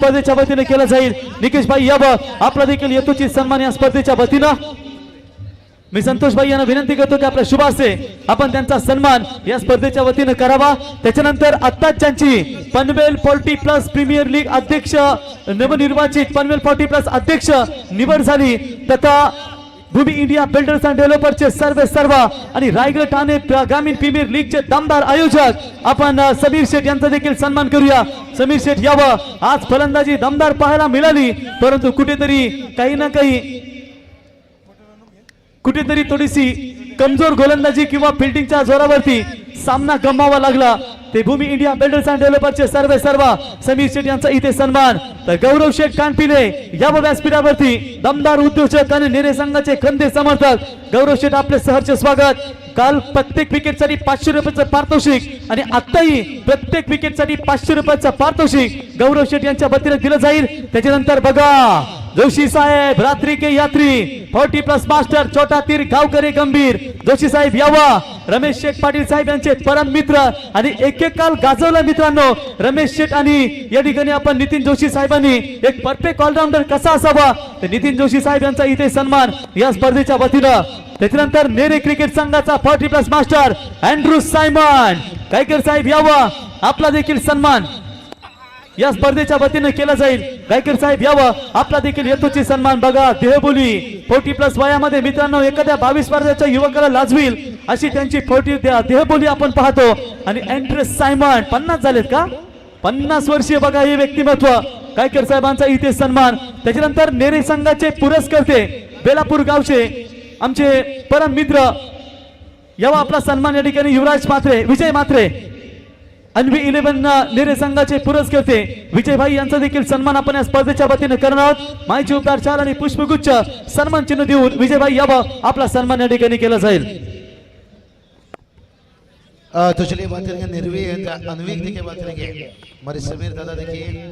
स्पर्धेच्या वतीने केला जाईल। निकेश भाई यावं, आपला देखील यतोची सन्मान या स्पर्धेच्या वतीनं मी संतोष भाई यांना विनंती करतो की आपल्या शुभ हस्ते आपण त्यांचा सन्मान या स्पर्धेच्या वतीने करावा। त्याच्यानंतर आत्ताच ज्यांची पनवेल 40+ प्रीमियर लीग अध्यक्ष नवनिर्वाचित पनवेल 40+ अध्यक्ष निवड झाली तथा भूमी इंडिया बिल्डर्स अँड डेव्हलपरचे सर्व आणि रायगड ठाणे ग्रामीण प्रीमियर लीगचे दमदार आयोजक आपण समीर शेठ यांचा देखील सन्मान करूया। समीर शेठ यावं, आज फलंदाजी दमदार पाहायला मिळाली परंतु कुठेतरी काही ना काही थोडीशी कमजोर गोलंदाजी किंवा फिल्डिंगच्या जोरावरती सामना गमवावा लागला। ते भूमी इंडिया बिल्डर्स अँड डेव्हलपरचे सर्व समीर शेठ यांचा इथे सन्मान। तर गौरव शेठ कानपिले या व्यासपीठावरती दमदार उद्योजक आणि नेरे संघाचे खंदे समर्थक गौरव शेठ आपले सहर्ष स्वागत। काल प्रत्येक विकेटसाठी 500 रुपयाचं पारितोषिक आणि आताही प्रत्येक विकेटसाठी 500 रुपयाचं पारितोषिक गौरव शेठ यांच्या वतीने दिलं जाईल। त्याच्यानंतर बघा जोशी साहेब रात्रि के यात्री 40+ मास्टर छोटा तीर गावकरी गंभीर जोशी साहेब यावा। रमेश शेठ पाटील साहेब यांचे परम मित्र आणि एक काल गाजवला मित्रांनो रमेश शेठ आणि या ठिकाणी आपण नितीन जोशी साहेबांनी एक परफेक्ट ऑलराऊंडर कसा असावा तर नितीन जोशी साहेब यांचा इथे सन्मान या स्पर्धेच्या वतीनं। त्याच्यानंतर नेरे क्रिकेट संघाचा 40+ मास्टर अँड्रू सायमन गायकर साहेब यावा, आपला देखील सन्मान या स्पर्धेच्या वतीने केला जाईल। गायकर साहेब यावं, आपला देखील यथोचित सन्मान। बघा देहबोली 40+ वयामध्ये मित्रांनो एखाद्या 22 वर्षाच्या युवकाला लाजवील अशी त्यांची देहबोली आपण पाहतो। आणि अँड्रू सायमन 50 झालेत का 50 वर्षीय बघा हे व्यक्तिमत्व गायकर साहेबांचा इथे सन्मान। त्याच्यानंतर नेरे संघाचे पुरस्कर्ते बेलापूर गावचे आमचे परम मित्र यावा, आपला सन्मान या ठिकाणी युवराज मात्रे विजय मात्रे अन्वी 11 नेरे संघाचे पुरस्कर्ते विजय भाई यांचा देखील सन्मान आपण या स्पर्धेच्या वतीने करणार आहोत। माहिती उपचार शाल आणि पुष्पगुच्छ सन्मान चिन्ह देऊन विजय भाई यावा, आपला सन्मान या ठिकाणी केला जाईल। तो चलिए बात करेंगे निर्वी अनवीक देखिए बात करेंगे हमारे समीर दादा देखिए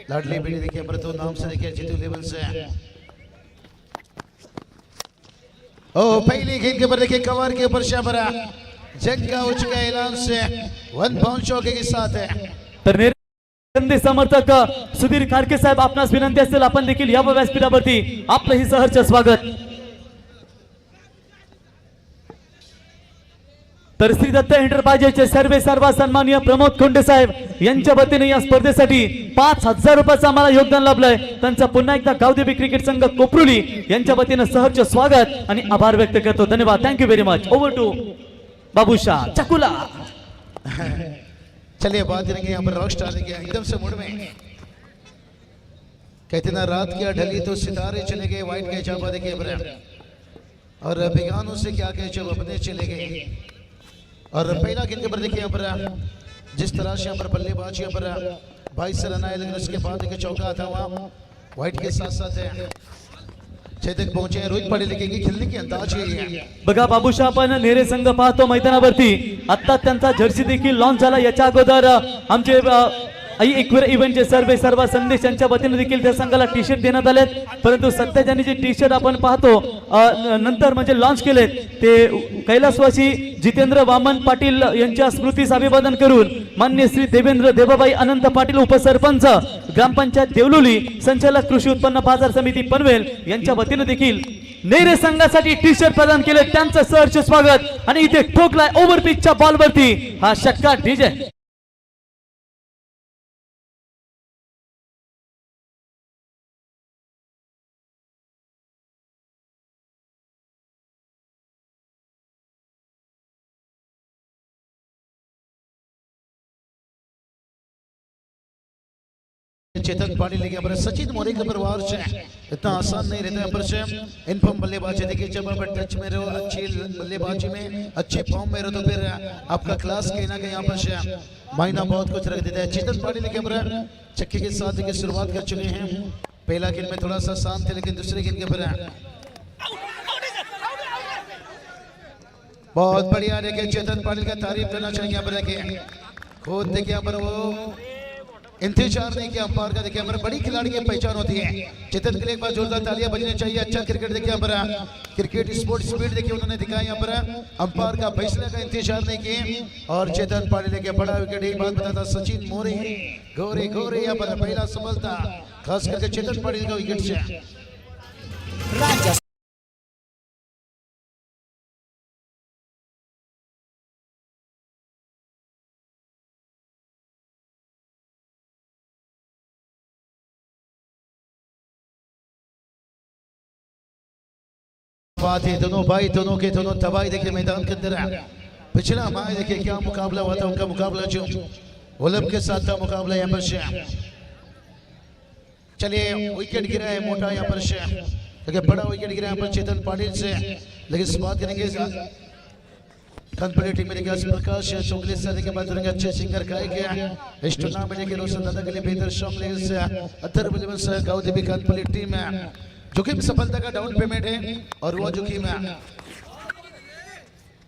लाडली बेटी देखिए अमृतो नाम से देखिए जीतू लेवल से ओ पहली गेंद के ऊपर देखिए कवर के ऊपर शाबरा जंग का उच्च का ऐलान से 1 पाउंड चौके के साथ है। तर नेरे समर्थक सुधीर खारके साहेब आपणास विनंती असेल आपण देखील या व्यासपीठावरती आपलं ही सहर्ष स्वागत। तर श्री दत्त एंटरप्राइजेसचे सर्व सन्माननीय प्रमोद खोंडे साहेब यांच्या वतीने या स्पर्धेसाठी 5000 रुपयाचं आम्हाला योगदान लाभलंय। त्यांचा पुन्हा एकदा गावदेवी क्रिकेट संघ कोपरुली यांच्या वतीने सहर्ष स्वागत आणि आभार व्यक्त करतो। धन्यवाद, thank you very much. Over to Babushah Chakula. चलिए बात करेंगे यहाँ पर रॉक स्टार देखिए एकदम से मूड में कहते ना रात क्या ढली तो सितारे चले गए वाइट के चाबा देखिए और बेगानों से क्या कहे जब अपने चले गए। और पहला गेंद के ऊपर देखिए यहाँ पर जिस तरह से यहाँ पर बल्लेबाज यहाँ पर 22 रन आए लेकिन उसके बाद देखिए चौका आता हुआ वाइट के साथ साथ है छेदक पहुंचे रोहित पाटील लेके खेलने की अंदाज यही है। बघा बाबूशाह आपण नेरे संघ पाहतो मैदानावरती आता त्यांचा जर्सी देखील लॉन्च झाला। याच्या अगोदर आमचे इव्हेंटचे सर्व संदेश यांच्या वतीने देखील त्या संघाला टी शर्ट देण्यात आलेत परंतु सध्या ज्यांनी जे टी शर्ट आपण पाहतो नंतर म्हणजे लॉन्च केलेत ते कैलासवासी जितेंद्र वामन पाटील यांच्या स्मृतीस अभिवादन करून मान्य श्री देवेंद्र देवाबाई अनंत पाटील उपसरपंच ग्रामपंचायत देवलोली संचालक कृषी उत्पन्न बाजार समिती पनवेल यांच्या वतीने देखील नेरे संघासाठी टी शर्ट प्रदान केले। त्यांचं सहर्ष स्वागत। आणि इथे ठोकलाय ओव्हर पिचच्या बॉलवरती हा षटकार डीजे। चेतन पाटिल लेके पर सचिन मोरे के परिवार से इतना आसान नहीं रहता है पर से इनफॉर्म बल्लेबाजी देखिए जब आप टच में रहो अच्छी बल्लेबाजी में अच्छे फॉर्म में रहो तो फिर आपका क्लास कहीं ना कहीं यहाँ पर से मायना बहुत कुछ रख देता है। चेतन पाटिल लेके पर छक्के के साथ देखिए शुरुआत कर चुके हैं। पहला गेंद में थोड़ा सा शांत थे लेकिन दूसरे गेंद के पर बहुत बढ़िया देखिए चेतन पाटिल का तारीफ करना चाहिए यहाँ पर देखिए खुद देखिए यहाँ पर वो इंतजार नहीं किया अंपायर का। देखिए हमारे बड़ी खिलाड़ी की पहचान होती है। चेतन के लिए एक बार जोरदार तालियां बजनी चाहिए। अच्छा क्रिकेट देखिए हमारा, क्रिकेट स्पोर्ट स्पीड देखिए उन्होंने दिखाया यहाँ पर। अंपायर का फैसले का इंतजार नहीं किए और चेतन पाटिल लेके बड़ा विकेट। एक बात बताता सचिन मोरे गोरे गोरे यहाँ पर पहला सफलता खास करके चेतन पाटिल का विकेट से। बात है दोनों भाई दोनों के दोनों तबाही देखिए मैदान के अंदर है। पिछला मैच देखिए क्या मुकाबला हुआ था। उनका मुकाबला जो वल्लभ के साथ था मुकाबला यहाँ पर से। चलिए विकेट गिरा है मोटा यहाँ पर से। देखिए बड़ा विकेट गिरा यहाँ पर चेतन पाटिल से। लेकिन इस बात करेंगे कंप्लीट टीम में देखिए प्रकाश चौगले से देखिए बात करेंगे अच्छे सिंगर गायक इस टूर्नामेंट के रोशन दादा के लिए बेहतर सॉन्ग लेकर से अतर बल्लेबाज से गांव देवी कंप्लीट टीम है। जोखिम सफलता का डाउन पेमेंट है और वो जोखिम है।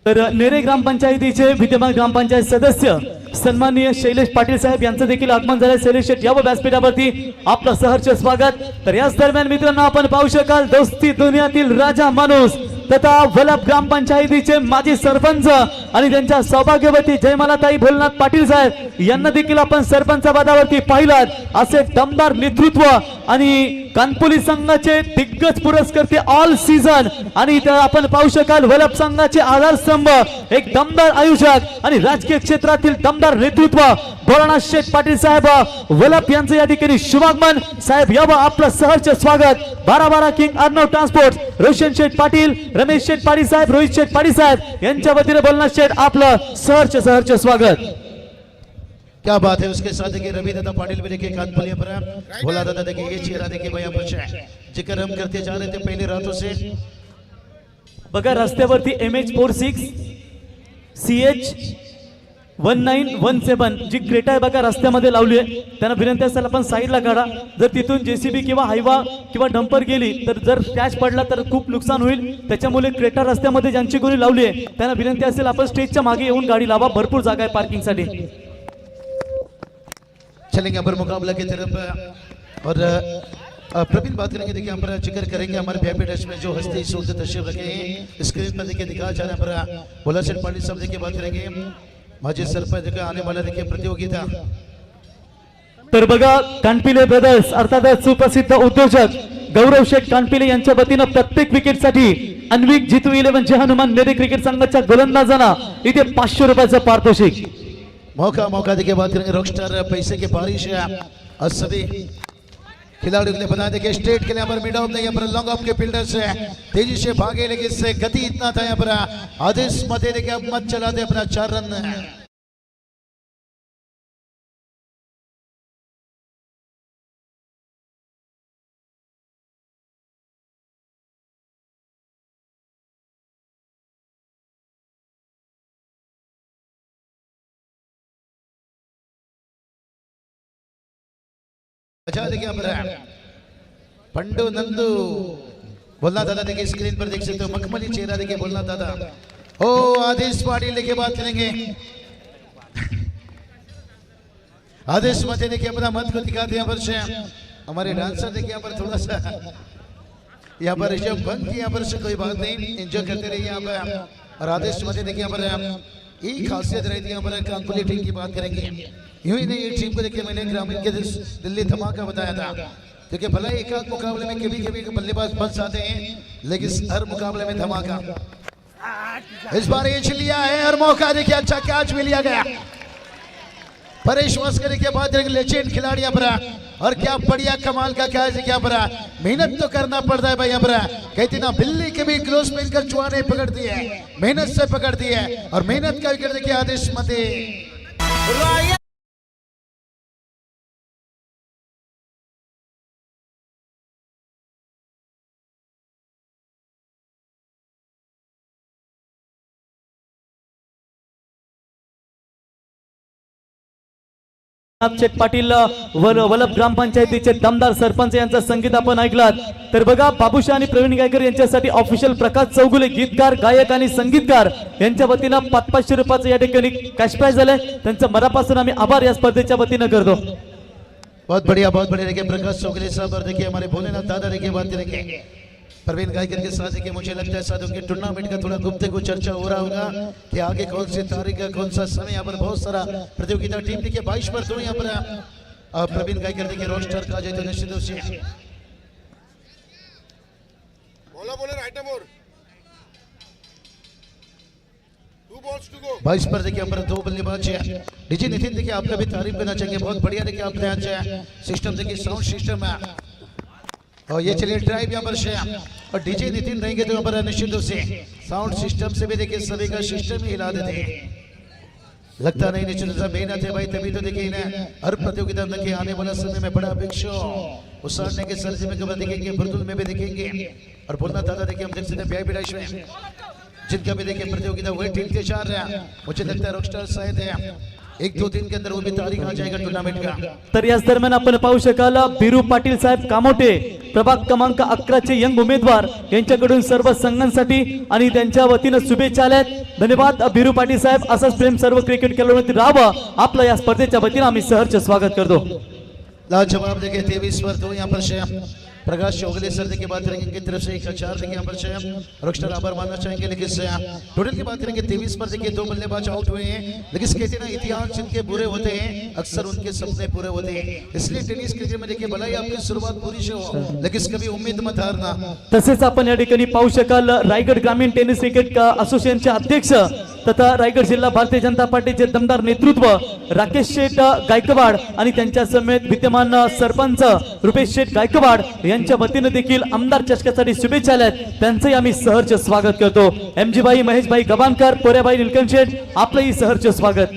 तर नेरे ग्रामपंचायतीचे विद्यमान ग्रामपंचायत सदस्य सन्माननीय शैलेश पाटील साहेब यांचं देखील आगमन झाले। शैलेश शेठ या व्यासपीठावरती आपलं सहर्ष स्वागत। तर याच दरम्यान मित्रांनो आपण पाहू शकाल दोस्ती दुनियातील राजा माणूस तथा वल्लभ ग्रामपंचायतीचे माजी सरपंच आणि त्यांच्या सौभाग्यवती जयमालाताई भोलनाथ पाटील साहेब यांना देखील आपण सरपंच पदावरती पाहिलात। असे दमदार नेतृत्व आणि कानपुली संघाचे दिग्गज पुरस्कर्ते ऑल सीझन आणि इथे आपण पाहू शकाल वल्लभ संघाचे आधारस्तंभ एक दमदार आयोजक आणि राजकीय क्षेत्रातील दमदार नेतृत्व भोलानाथ शेठ पाटील साहेब वल्लभ यांचे या ठिकाणी शुभागमन। साहेब यावं आपलं सहर्ष स्वागत। 12 किंग अर्णव ट्रान्सपोर्ट रोशन शेठ पाटील रमेश शेठ पाटील साहेब रोहित शेठ पाटील साहेब यांच्या वतीने भोलानाथ शेठ आपलं सहर्ष स्वागत। क्या बात है। उसके साथ देखिए रवि दादा पाटिल भी देखिए कानपुलिया पर भोला दादा देखिए ये चेहरा देखिए भैया पर जिक्र हम करते जा रहे थे पहले रातों से। बघा रस्त्यावरती MH46 CH 1917 जी क्रेटा आहे बघा रस्त्यामध्ये लावली आहे। त्यांना विनंती असेल आपण साईडला काढा। जर तिथून JCB किंवा हायवा किंवा डंपर गेली तर जर स्क्रॅच पडला तर खूप नुकसान होईल। त्याच्यामुळे क्रेटा रस्त्यामध्ये ज्यांची कोणी लावली आहे त्यांना विनंती असेल आपण स्टेजच्या मागे येऊन गाडी लावा। भरपूर जागा आहे पार्किंग साठी। चलेंगे अमर मुकाबला की तरफ और प्रवीण बात करेंगे। देखिए हम जिक्र करेंगे हमारे वीआईपी डैश में जो हस्ती सूरत तशरीफ रखे हैं स्क्रीन पर देखिए दिखा जा रहा है। भोला शेठ पाटिल साहब देखिए बात करेंगे माजी सरपंच देखिए आने वाला देखिए प्रतियोगिता। तर बघा कानपिले ब्रदर्स अर्थात सुप्रसिद्ध उद्योजक गौरव शेठ कानपिले यांच्या वतीनं प्रत्येक विकेटसाठी अन्विक जितू 11 जय हनुमान नेरे क्रिकेट संघाच्या गोलंदाजांना इथे 500 रुपयाचं पारितोषिक। मौका देखिए बात करेंगे रॉकस्टार पैसे की बारिश है और सभी खिलाड़ियों के लिए बना देखिए स्टेट के लिए यहाँ पर मिड ऑफ यहाँ पर लॉन्ग ऑफ के फील्डर से तेजी से भागे लेकिन इससे गति इतना था यहाँ पर आदेश मते देखिए अब मत चला दे अपना 4 रन है। अच्छा देखिए आप पंडू नंदू बोलना दादा देखिए स्क्रीन पर देख सकते हो मखमली चेहरा देखिए बोलना दादा। ओ आदेश पाटिल देखिए बात करेंगे। आदेश मत देखिए अपना मत को दिखाते यहाँ पर से हमारे डांसर देखिए यहाँ पर थोड़ा सा यहाँ पर जब बंद किया यहाँ पर से कोई बात नहीं एंजॉय करते रहिए यहाँ पर। और आदेश मत देखिए यहाँ पर एक खासियत रहती है यहाँ पर कानपुली टीम की बात करेंगे। यूं ही नहीं ये टीम को देखिए मैंने ग्रामीण के दिल्ली धमाका बताया था। देखिए भला एक आध मुकाबले में कभी कभी बल्लेबाज फंस जाते हैं लेकिन हर मुकाबले में धमाका। इस बार ये लिया है और मौका देखिए अच्छा कैच भी लिया गया। परेश मस्करी के बाद लेजेंड खिलाड़ी पर और क्या बढ़िया कमाल का कैच है। क्या पर मेहनत तो करना पड़ता है भाई। यहाँ पर कहती ना बिल्ली के भी क्लोज मिलकर चुहाने पकड़ती है मेहनत से पकड़ती है और मेहनत का विकेट देखिए आदेश मते। शेठ पाटील वल्लभ ग्रामपंचायतीचे दमदार सरपंच यांचा संगीत आपण ऐकलात। तर बघा बाबूशा आणि प्रवीण गायकर यांच्यासाठी ऑफिशियल प्रकाश चौगुले गीतकार गायक आणि संगीतकार यांच्या वतीनं 500 रुपयाचं या ठिकाणी कॅश प्राइज झालंय। त्यांचं मनापासून आम्ही आभार या स्पर्धेच्या वतीनं करतो। बहुत बढ़िया देखिए प्रकाश चौगले साहब और देखिए हमारे भोलेनाथ दादा देखिए बात करेंगे प्रवीण गायकर के साथ देखिए मुझे लगता है साथियों के टूर्नामेंट का थोड़ा गुप्तगू चर्चा हो रहा होगा कि आगे कौन सी तारीख का कौन सा समय। यहाँ पर बहुत सारा प्रतियोगिता टीम देखिए 22 पर तो यहाँ पर प्रवीण गायकर देखिए रोस्टर का जाए तो निश्चित रूप से right more 2 balls to go 22 पर देखिए हमारा 2 बल्लेबाज है। डीजे नितिन देखिए आपका भी तारीफ करना चाहिए, बहुत बढ़िया देखिए आपने आज सिस्टम देखिए साउंड सिस्टम है और ये चलिए ड्राइव यहाँ पर से और डीजे नितिन रहेंगे तो यहाँ पर निश्चित रूप से साउंड सिस्टम से भी देखिए सभी का सिस्टम ही हिला देते हैं। लगता नहीं निश्चित रूप से मेहनत है भाई, तभी तो देखिए इन्हें हर प्रतियोगिता में के आने वाला समय में बड़ा बिग शो उसारने के सर्जे में कबर देखेंगे, बुरदुल में भी देखेंगे और बोलना दादा देखिए हम देख सकते हैं वीआईपी डैश में जिनका भी देखिए प्रतियोगिता वही टीम के 4 रहा। मुझे लगता है रॉकस्टार शायद है 1-2 दिन के अंदर वो भी तारीख आ जाएगा टूर्नामेंट का। तर याच दरम्यान आपण पाहू शकाल बिरू पाटील साहेब कामोटे प्रभाग क्रमांक 11 चे यंग उमेदवार यांच्याकडून सर्व संघांसाठी आणि त्यांच्या वतीने शुभेच्छा आल्यात। धन्यवाद बिरू पाटील साहेब, असंच प्रेम सर्व क्रिकेट खेळाडूंमध्ये राहावं आपलं या स्पर्धेच्या वतीने आम्ही सहर्ष स्वागत करतो। लाजवाब देखिए 23 पर तो यहाँ पर से प्रकाश चौगले सर देखिए बात करेंगे इनकी तरफ से 1000 देखिए यहाँ पर से रॉकस्टार आभार मानना चाहेंगे। लेकिन टोटल की बात करेंगे 23 पर देखिए 2 बल्लेबाज आउट हुए हैं। लेकिन कहते ना इतिहास जिनके बुरे होते हैं अक्सर उनके सपने पूरे होते हैं, इसलिए टेनिस क्रिकेट में देखिए भलाई आपकी शुरुआत पूरी से हो लेकिन कभी उम्मीद मत हारना। तसेच आपण या ठिकाणी पाहू शकाल रायगड ग्रामीण टेनिस क्रिकेट असोसिएशनचे अध्यक्ष तथा रायगड जिल्हा भारतीय जनता पार्टीचे दमदार नेतृत्व राकेश शेठ गायकवाड आणि त्यांच्या समेत विद्यमान सरपंच रुपेश शेठ गायकवाड यांच्या वतीने देखील आमदार चषकासाठी शुभेच्छा आल्यात, त्यांचंही आम्ही सहर्ष स्वागत करतो। एमजी भाई, महेश भाई गबानकर, पोरेबाई निलकंठ शेठ आपलंही सहर्ष स्वागत।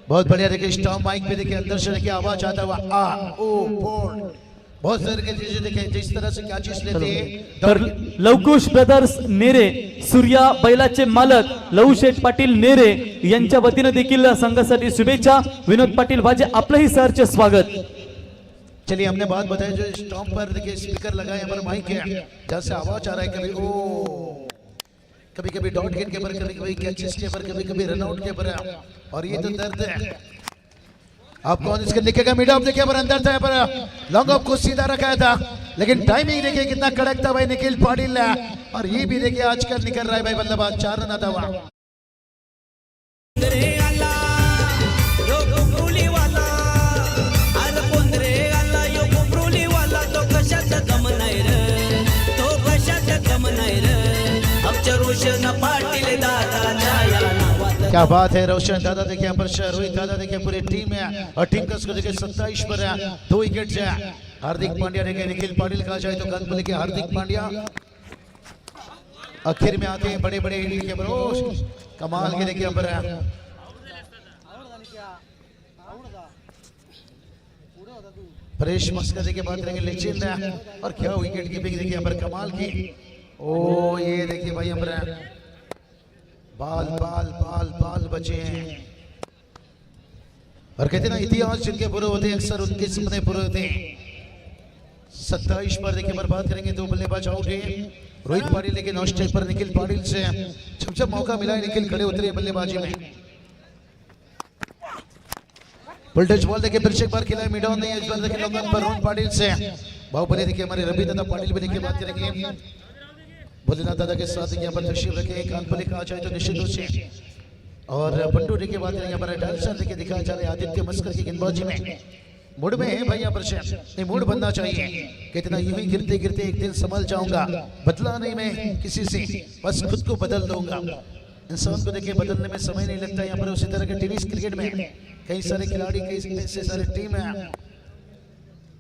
बहुत बढ़िया देखिए स्टॉम माइक पे देखिए अंदर से देखिए आवाज आता हुआ आ ओ बोल बहुत सारे के चीजें देखिए जिस तरह से क्या चीज लेते हैं। तर लवकुश ब्रदर्स नेरे सूर्या बैलाचे मालक लहू शेठ पाटील नेरे यांच्या वतीने देखील संघासाठी शुभेच्छा। विनोद पाटील वाजे आपलंही सहर्ष स्वागत। चलिए हमने बात बताई जो स्टॉम पर देखिए स्पीकर लगाए हमारे माइक है जहाँ से आवाज आ रहा है कभी ओ कभी कभी डॉट गेट के पर कभी कभी कैचेस के पर कभी कभी रनआउट के पर और ये तो दर्द है। आप कौन इसके लिखेगा मीडिया आप देखिए पर अंदर था पर लॉन्ग ऑफ को सीधा रखा था लेकिन टाइमिंग देखिए कितना कड़क था भाई निखिल पाटिल और ये भी देखिए आजकल निकल रहा है भाई बल्लेबाज 4 रन आता हुआ। क्या बात है रोशन दादा देखिए यहाँ पर रोहित दादा देखिए पूरी टीम है और टीम का स्कोर देखिए 27 पर है 2 विकेट है। हार्दिक पांड्या देखिए निखिल पाटिल कहा जाए तो कानपुर के हार्दिक पांड्या आखिर में आते हैं बड़े बड़े इनिंग के पर कमाल के देखिए यहाँ पर परेश मस्कर देखिए बात करेंगे लेजेंड है और क्या विकेट कीपिंग देखिए यहाँ पर कमाल की। ओ ये देखिए भाई यहाँ पर बाल बाल बाल बाल बचे हैं और कहते ना इतिहास जिनके बुरे होते हैं अक्सर उनके सपने पूरे होते हैं। 27 पर देखिए पर बात करेंगे 2 बल्लेबाज आउट हैं। रोहित पाटिल लेकिन ऑस्ट्रेलिया पर निखिल पाटिल से जब मौका मिला निखिल खड़े उतरे बल्लेबाजी में। फुल टच बॉल देखिए फिर से एक बार खिलाया मिडॉन नहीं इस बार देखिए लॉन्ग पर रोहन पाटिल से बाहुबली देखिए हमारे रवि दादा पाटिल भी देखिए बात करेंगे। भोलेनाथ दादा के साथ यहाँ पर तशरीफ रखे कानपुर कहा जाए तो निश्चित रूप से और बंटू देखिए बात करेंगे हमारे डांसर देखिए दिखाया जा रहा है आदित्य मस्कर की गेंदबाजी में मूड में है भाई यहाँ पर नहीं मूड बनना चाहिए कितना यूं ही गिरते गिरते एक दिन संभल जाऊंगा बदला नहीं मैं किसी से बस खुद को बदल दूंगा। इंसान को देखिए बदलने में समय नहीं लगता यहाँ पर उसी तरह के टेनिस क्रिकेट में कई सारे खिलाड़ी कई सारे टीम है।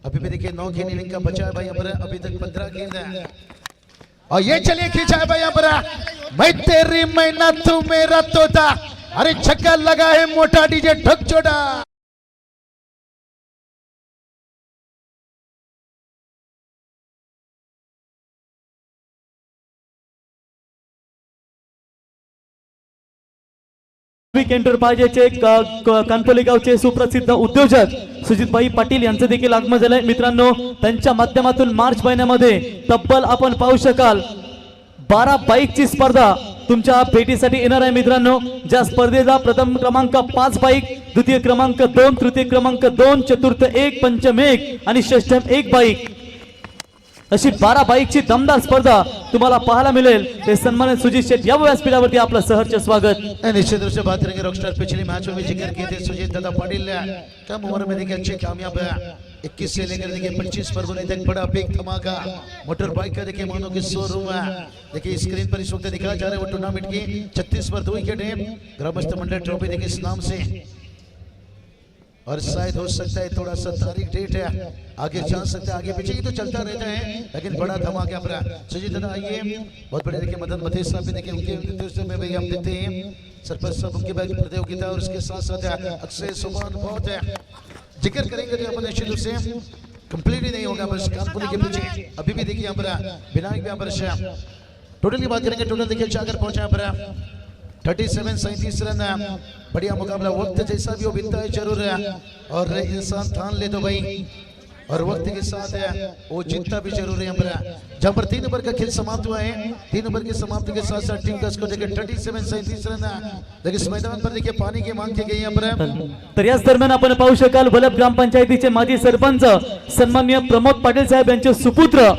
अभी भी देखिए 9 गेंद इनिंग का बचा है भाई यहाँ पर अभी तक 15 गेंद है और ये चलिए खींचा है भाई यहाँ पर मैं तेरी मैना तू मेरा तोता अरे छक्का लगा है मोटा डीजे ढक छोड़ा। एंटरप्राइजेचे कानपोली गावचे सुप्रसिद्ध उद्योजक सुजितभाई पाटील यांचं देखील आगमन झालंय। मित्रांनो त्यांच्या माध्यमातून मार्च महिन्यामध्ये तब्बल आपण पाहू शकाल 12 बाईकची स्पर्धा तुमच्या भेटीसाठी येणार आहे मित्रांनो। ज्या स्पर्धेचा प्रथम क्रमांक 5 बाईक, द्वितीय क्रमांक 2, तृतीय क्रमांक 2, चतुर्थ 1, पंचम 1 आणि षष्ठम 1 बाईक, अशी 12 बाईकची दमदार स्पर्धा तुम्हाला पाहायला मिळेल। ते सन्मानित सुजित शेठ या व्यासपीठावरती आपलं सहर्ष स्वागत। निश्चित रूप से बात करेंगे रॉकस्टार पिछले मैचों में जिक्र किए थे सुजीत दादा पाटिल कम उम्र में देखिए अच्छे कामयाब है। 21 से लेकर देखिए 25 फरवरी तक बड़ा बिग धमाका मोटर बाइक का देखिए मानो कि शोरूम है। देखिए स्क्रीन पर इस वक्त दिखाया जा रहा है वो टूर्नामेंट की 36 पर 2 विकेट है। ग्रामस्थ मंडल ट्रॉफी देखिए इस नाम से, और शायद हो सकता है थोड़ा सा तारीख डेट है आगे जा सकता है, आगे पीछे ही तो चलता रहता है, लेकिन बड़ा धमाका पर सुजीत दादा आइए। बहुत बड़े देखिए मदन मथेश साहब भी देखिए उनके नेतृत्व में भाई हम देखते हैं सरपंच साहब उनके बाद प्रतियोगिता, और उसके साथ साथ अक्षय सुमान बहुत है जिक्र करेंगे तो अपन निश्चित रूप से कंप्लीट ही नहीं होगा। बस कानपुर के पीछे अभी भी देखिए यहाँ पर विनायक भी यहाँ पर टोटल की बात करेंगे, टोटल देखिए जाकर पहुंचा यहाँ पर 37 रन, बढ़िया मुकाबला। वक्त जैसा भी वो बीतता है जरूर है, और इंसान ठान ले तो भाई और वक्त के साथ है वो जीतता भी जरूर है। जहाँ पर 3 ओवर का खेल समाप्त हुआ है, 3 ओवर की समाप्ति के साथ साथ टीम का स्कोर देखिए 37 रन, लेकिन इस मैदान पर देखिए पानी की मांग की गई यहाँ पर। तर याच दरम्यान आपण पाहू शकाल वलभ ग्रामपंचायतीचे माजी सरपंच सन्माननीय प्रमोद पाटील साहेब यांचे सुपुत्र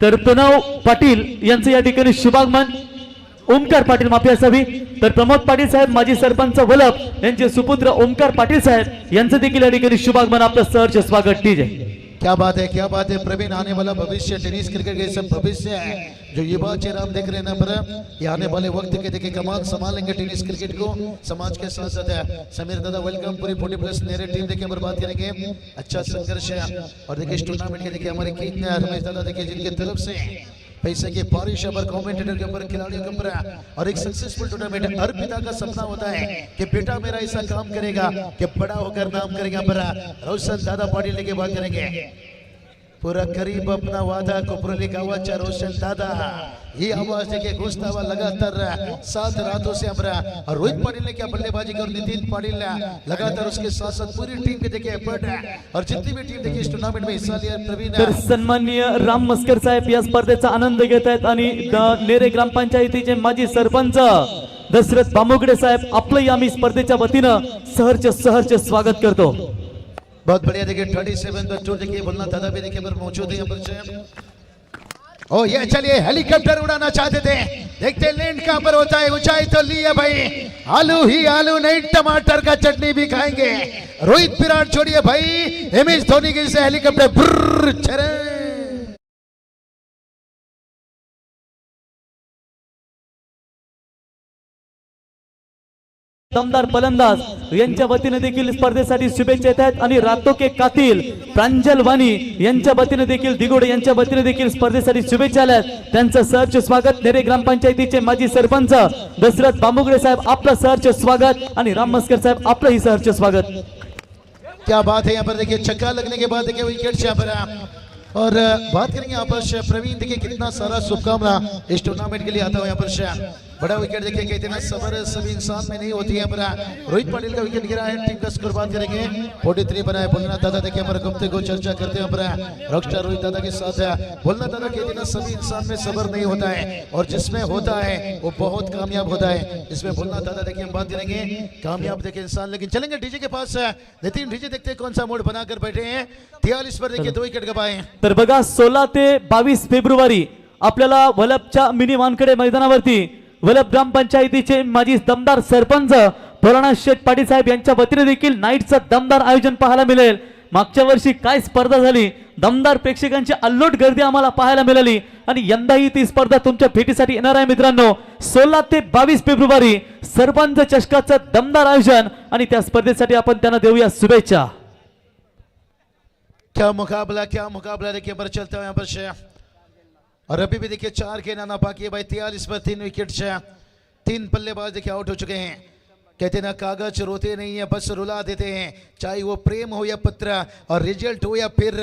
तर प्रणव पाटील यांचं या ठिकाणी शुभागमन, ओमकार पाटील माफी असावी, तर प्रमोद पाटील साहेब माजी सरपंच वलभ यांचे सुपुत्र ओमकार पाटील साहेब यांचं देखील या ठिकाणी शुभागमन, आपलं सहर्ष स्वागत। टीजे क्या बात है, क्या बात है। प्रवीण आने वाला भविष्य टेनिस क्रिकेट के सब भविष्य है जो युवा चेहरा हम देख रहे हैं ना पर ये आने वाले वक्त के देखिए कमान संभालेंगे टेनिस क्रिकेट को समाज के साथ साथ है। समीर दादा वेलकम, पूरी 40+ नेरे टीम देखिए हम बात करेंगे, अच्छा संघर्ष है। और देखिए इस टूर्नामेंट के देखिए हमारे किंग रमेश दादा देखिए जिनके तरफ से पैसे की बारिश पर कमेंटेटर के ऊपर खिलाड़ियों के ऊपर, और एक सक्सेसफुल टूर्नामेंट। हर पिता का सपना होता है कि बेटा मेरा ऐसा काम करेगा कि बड़ा होकर नाम करेगा। पर रोशन दादा पाटिल लेके बात करेंगे, पूरा करीब अपना वादा कोपरली गावाचा रोशन दादा, ये आवाज देखिए घुसता हुआ लगातार 7 रातों से हमारा। और रोहित पाटिल ने क्या बल्लेबाजी की, और नितिन पाटिल लगातार उसके साथ साथ पूरी टीम के देखिए एफर्ट है, और जितनी भी टीम देखिए इस टूर्नामेंट में हिस्सा लिया। प्रवीण तर सन्माननीय राम मस्कर साहेब या स्पर्धेचा आनंद घेत आहेत आणि नेरे ग्रामपंचायतीचे माजी सरपंच दशरथ बामुगडे साहेब आपलंही आम्ही स्पर्धेच्या वतीनं सहर्ष स्वागत करतो। बहुत बढ़िया देखिए 37 पर 2 देखिए बोलना दादा भी देखिए पर मौजूद है यहाँ पर। ओ ये चलिए हेलीकॉप्टर उड़ाना चाहते थे, देखते लैंड कहाँ पर होता है, ऊंचाई तो ली है भाई। आलू ही आलू नहीं टमाटर का चटनी भी खाएंगे। रोहित विराट छोड़िए भाई, एमएस धोनी के से हेलीकॉप्टर ब्रर चरे। दमदार फलंदाज यांच्या वतीने देखील स्पर्धेसाठी शुभेच्छा येत आहेत, आणि रातो के कातिल प्रांजल वाणी यांच्या वतीने देखील दिगोडे यांच्या वतीने देखील स्पर्धेसाठी शुभेच्छा आल्या आहेत। त्यांचं सहर्ष स्वागत। नेरे ग्रामपंचायतीचे माजी सरपंच दशरथ बामुगडे साहेब आपलं सहर्ष स्वागत, आणि राम मस्कर साहेब आपलंही सहर्ष स्वागत। क्या बात है, यहाँ पर देखिए छक्का लगने के बाद देखिए विकेट यहाँ पर। और बात करेंगे यहाँ पर प्रवीण देखिए कितना सारा शुभकामना इस टूर्नामेंट के लिए आता है। यहाँ पर बड़ा विकेट देखिए कहते हैं सबर सभी इंसान में नहीं होती है। रोहित पाटिल का विकेट गिरा है, टीम का स्कोर बात करेंगे 43 बना है। बोलना दादा देखिए हमारे गुप्ते को चर्चा करते हैं रॉकस्टार रोहित दादा के साथ है। बोलना दादा कहते हैं सभी इंसान में सबर नहीं होता है, और जिसमें होता है वो बहुत कामयाब होता है। इसमें बोलना दादा देखिए हम बात करेंगे कामयाब देखिए इंसान। लेकिन चलेंगे डीजे के पास, नितिन डीजे देखते कौन सा मूड बनाकर बैठे हैं। 43 पर देखिए 2 विकेट गवाए। तर बघा 16 ते 22 फेब्रुवारी आपल्याला वलभच्या मिनी वानखेडे मैदानावरती वलभ ग्रामपंचायतीचे माजी दमदार सरपंच भोलानाथ शेठ पाटील साहेब यांच्या वतीने देखील नाईटचं दमदार आयोजन पाहायला मिळेल। मागच्या वर्षी काय स्पर्धा झाली, दमदार प्रेक्षकांची अल्लोट गर्दी आम्हाला पाहायला मिळाली, आणि यंदाही ती स्पर्धा तुमच्या भेटीसाठी येणार आहे मित्रांनो। 16 ते 22 फेब्रुवारी सरपंच चषकाचं दमदार आयोजन, आणि त्या स्पर्धेसाठी आपण त्यांना देऊया शुभेच्छा। क्या मुकाबला देखिए पर चलता है यहाँ पर। और अभी भी देखिए 4 के नाना बाकी है भाई। 43 पर 3 विकेट से 3 बल्लेबाज देखिए आउट हो चुके हैं। कहते ना कागज रोते नहीं है बस रुला देते हैं, चाहे वो प्रेम हो या पत्र, और रिजल्ट हो या फिर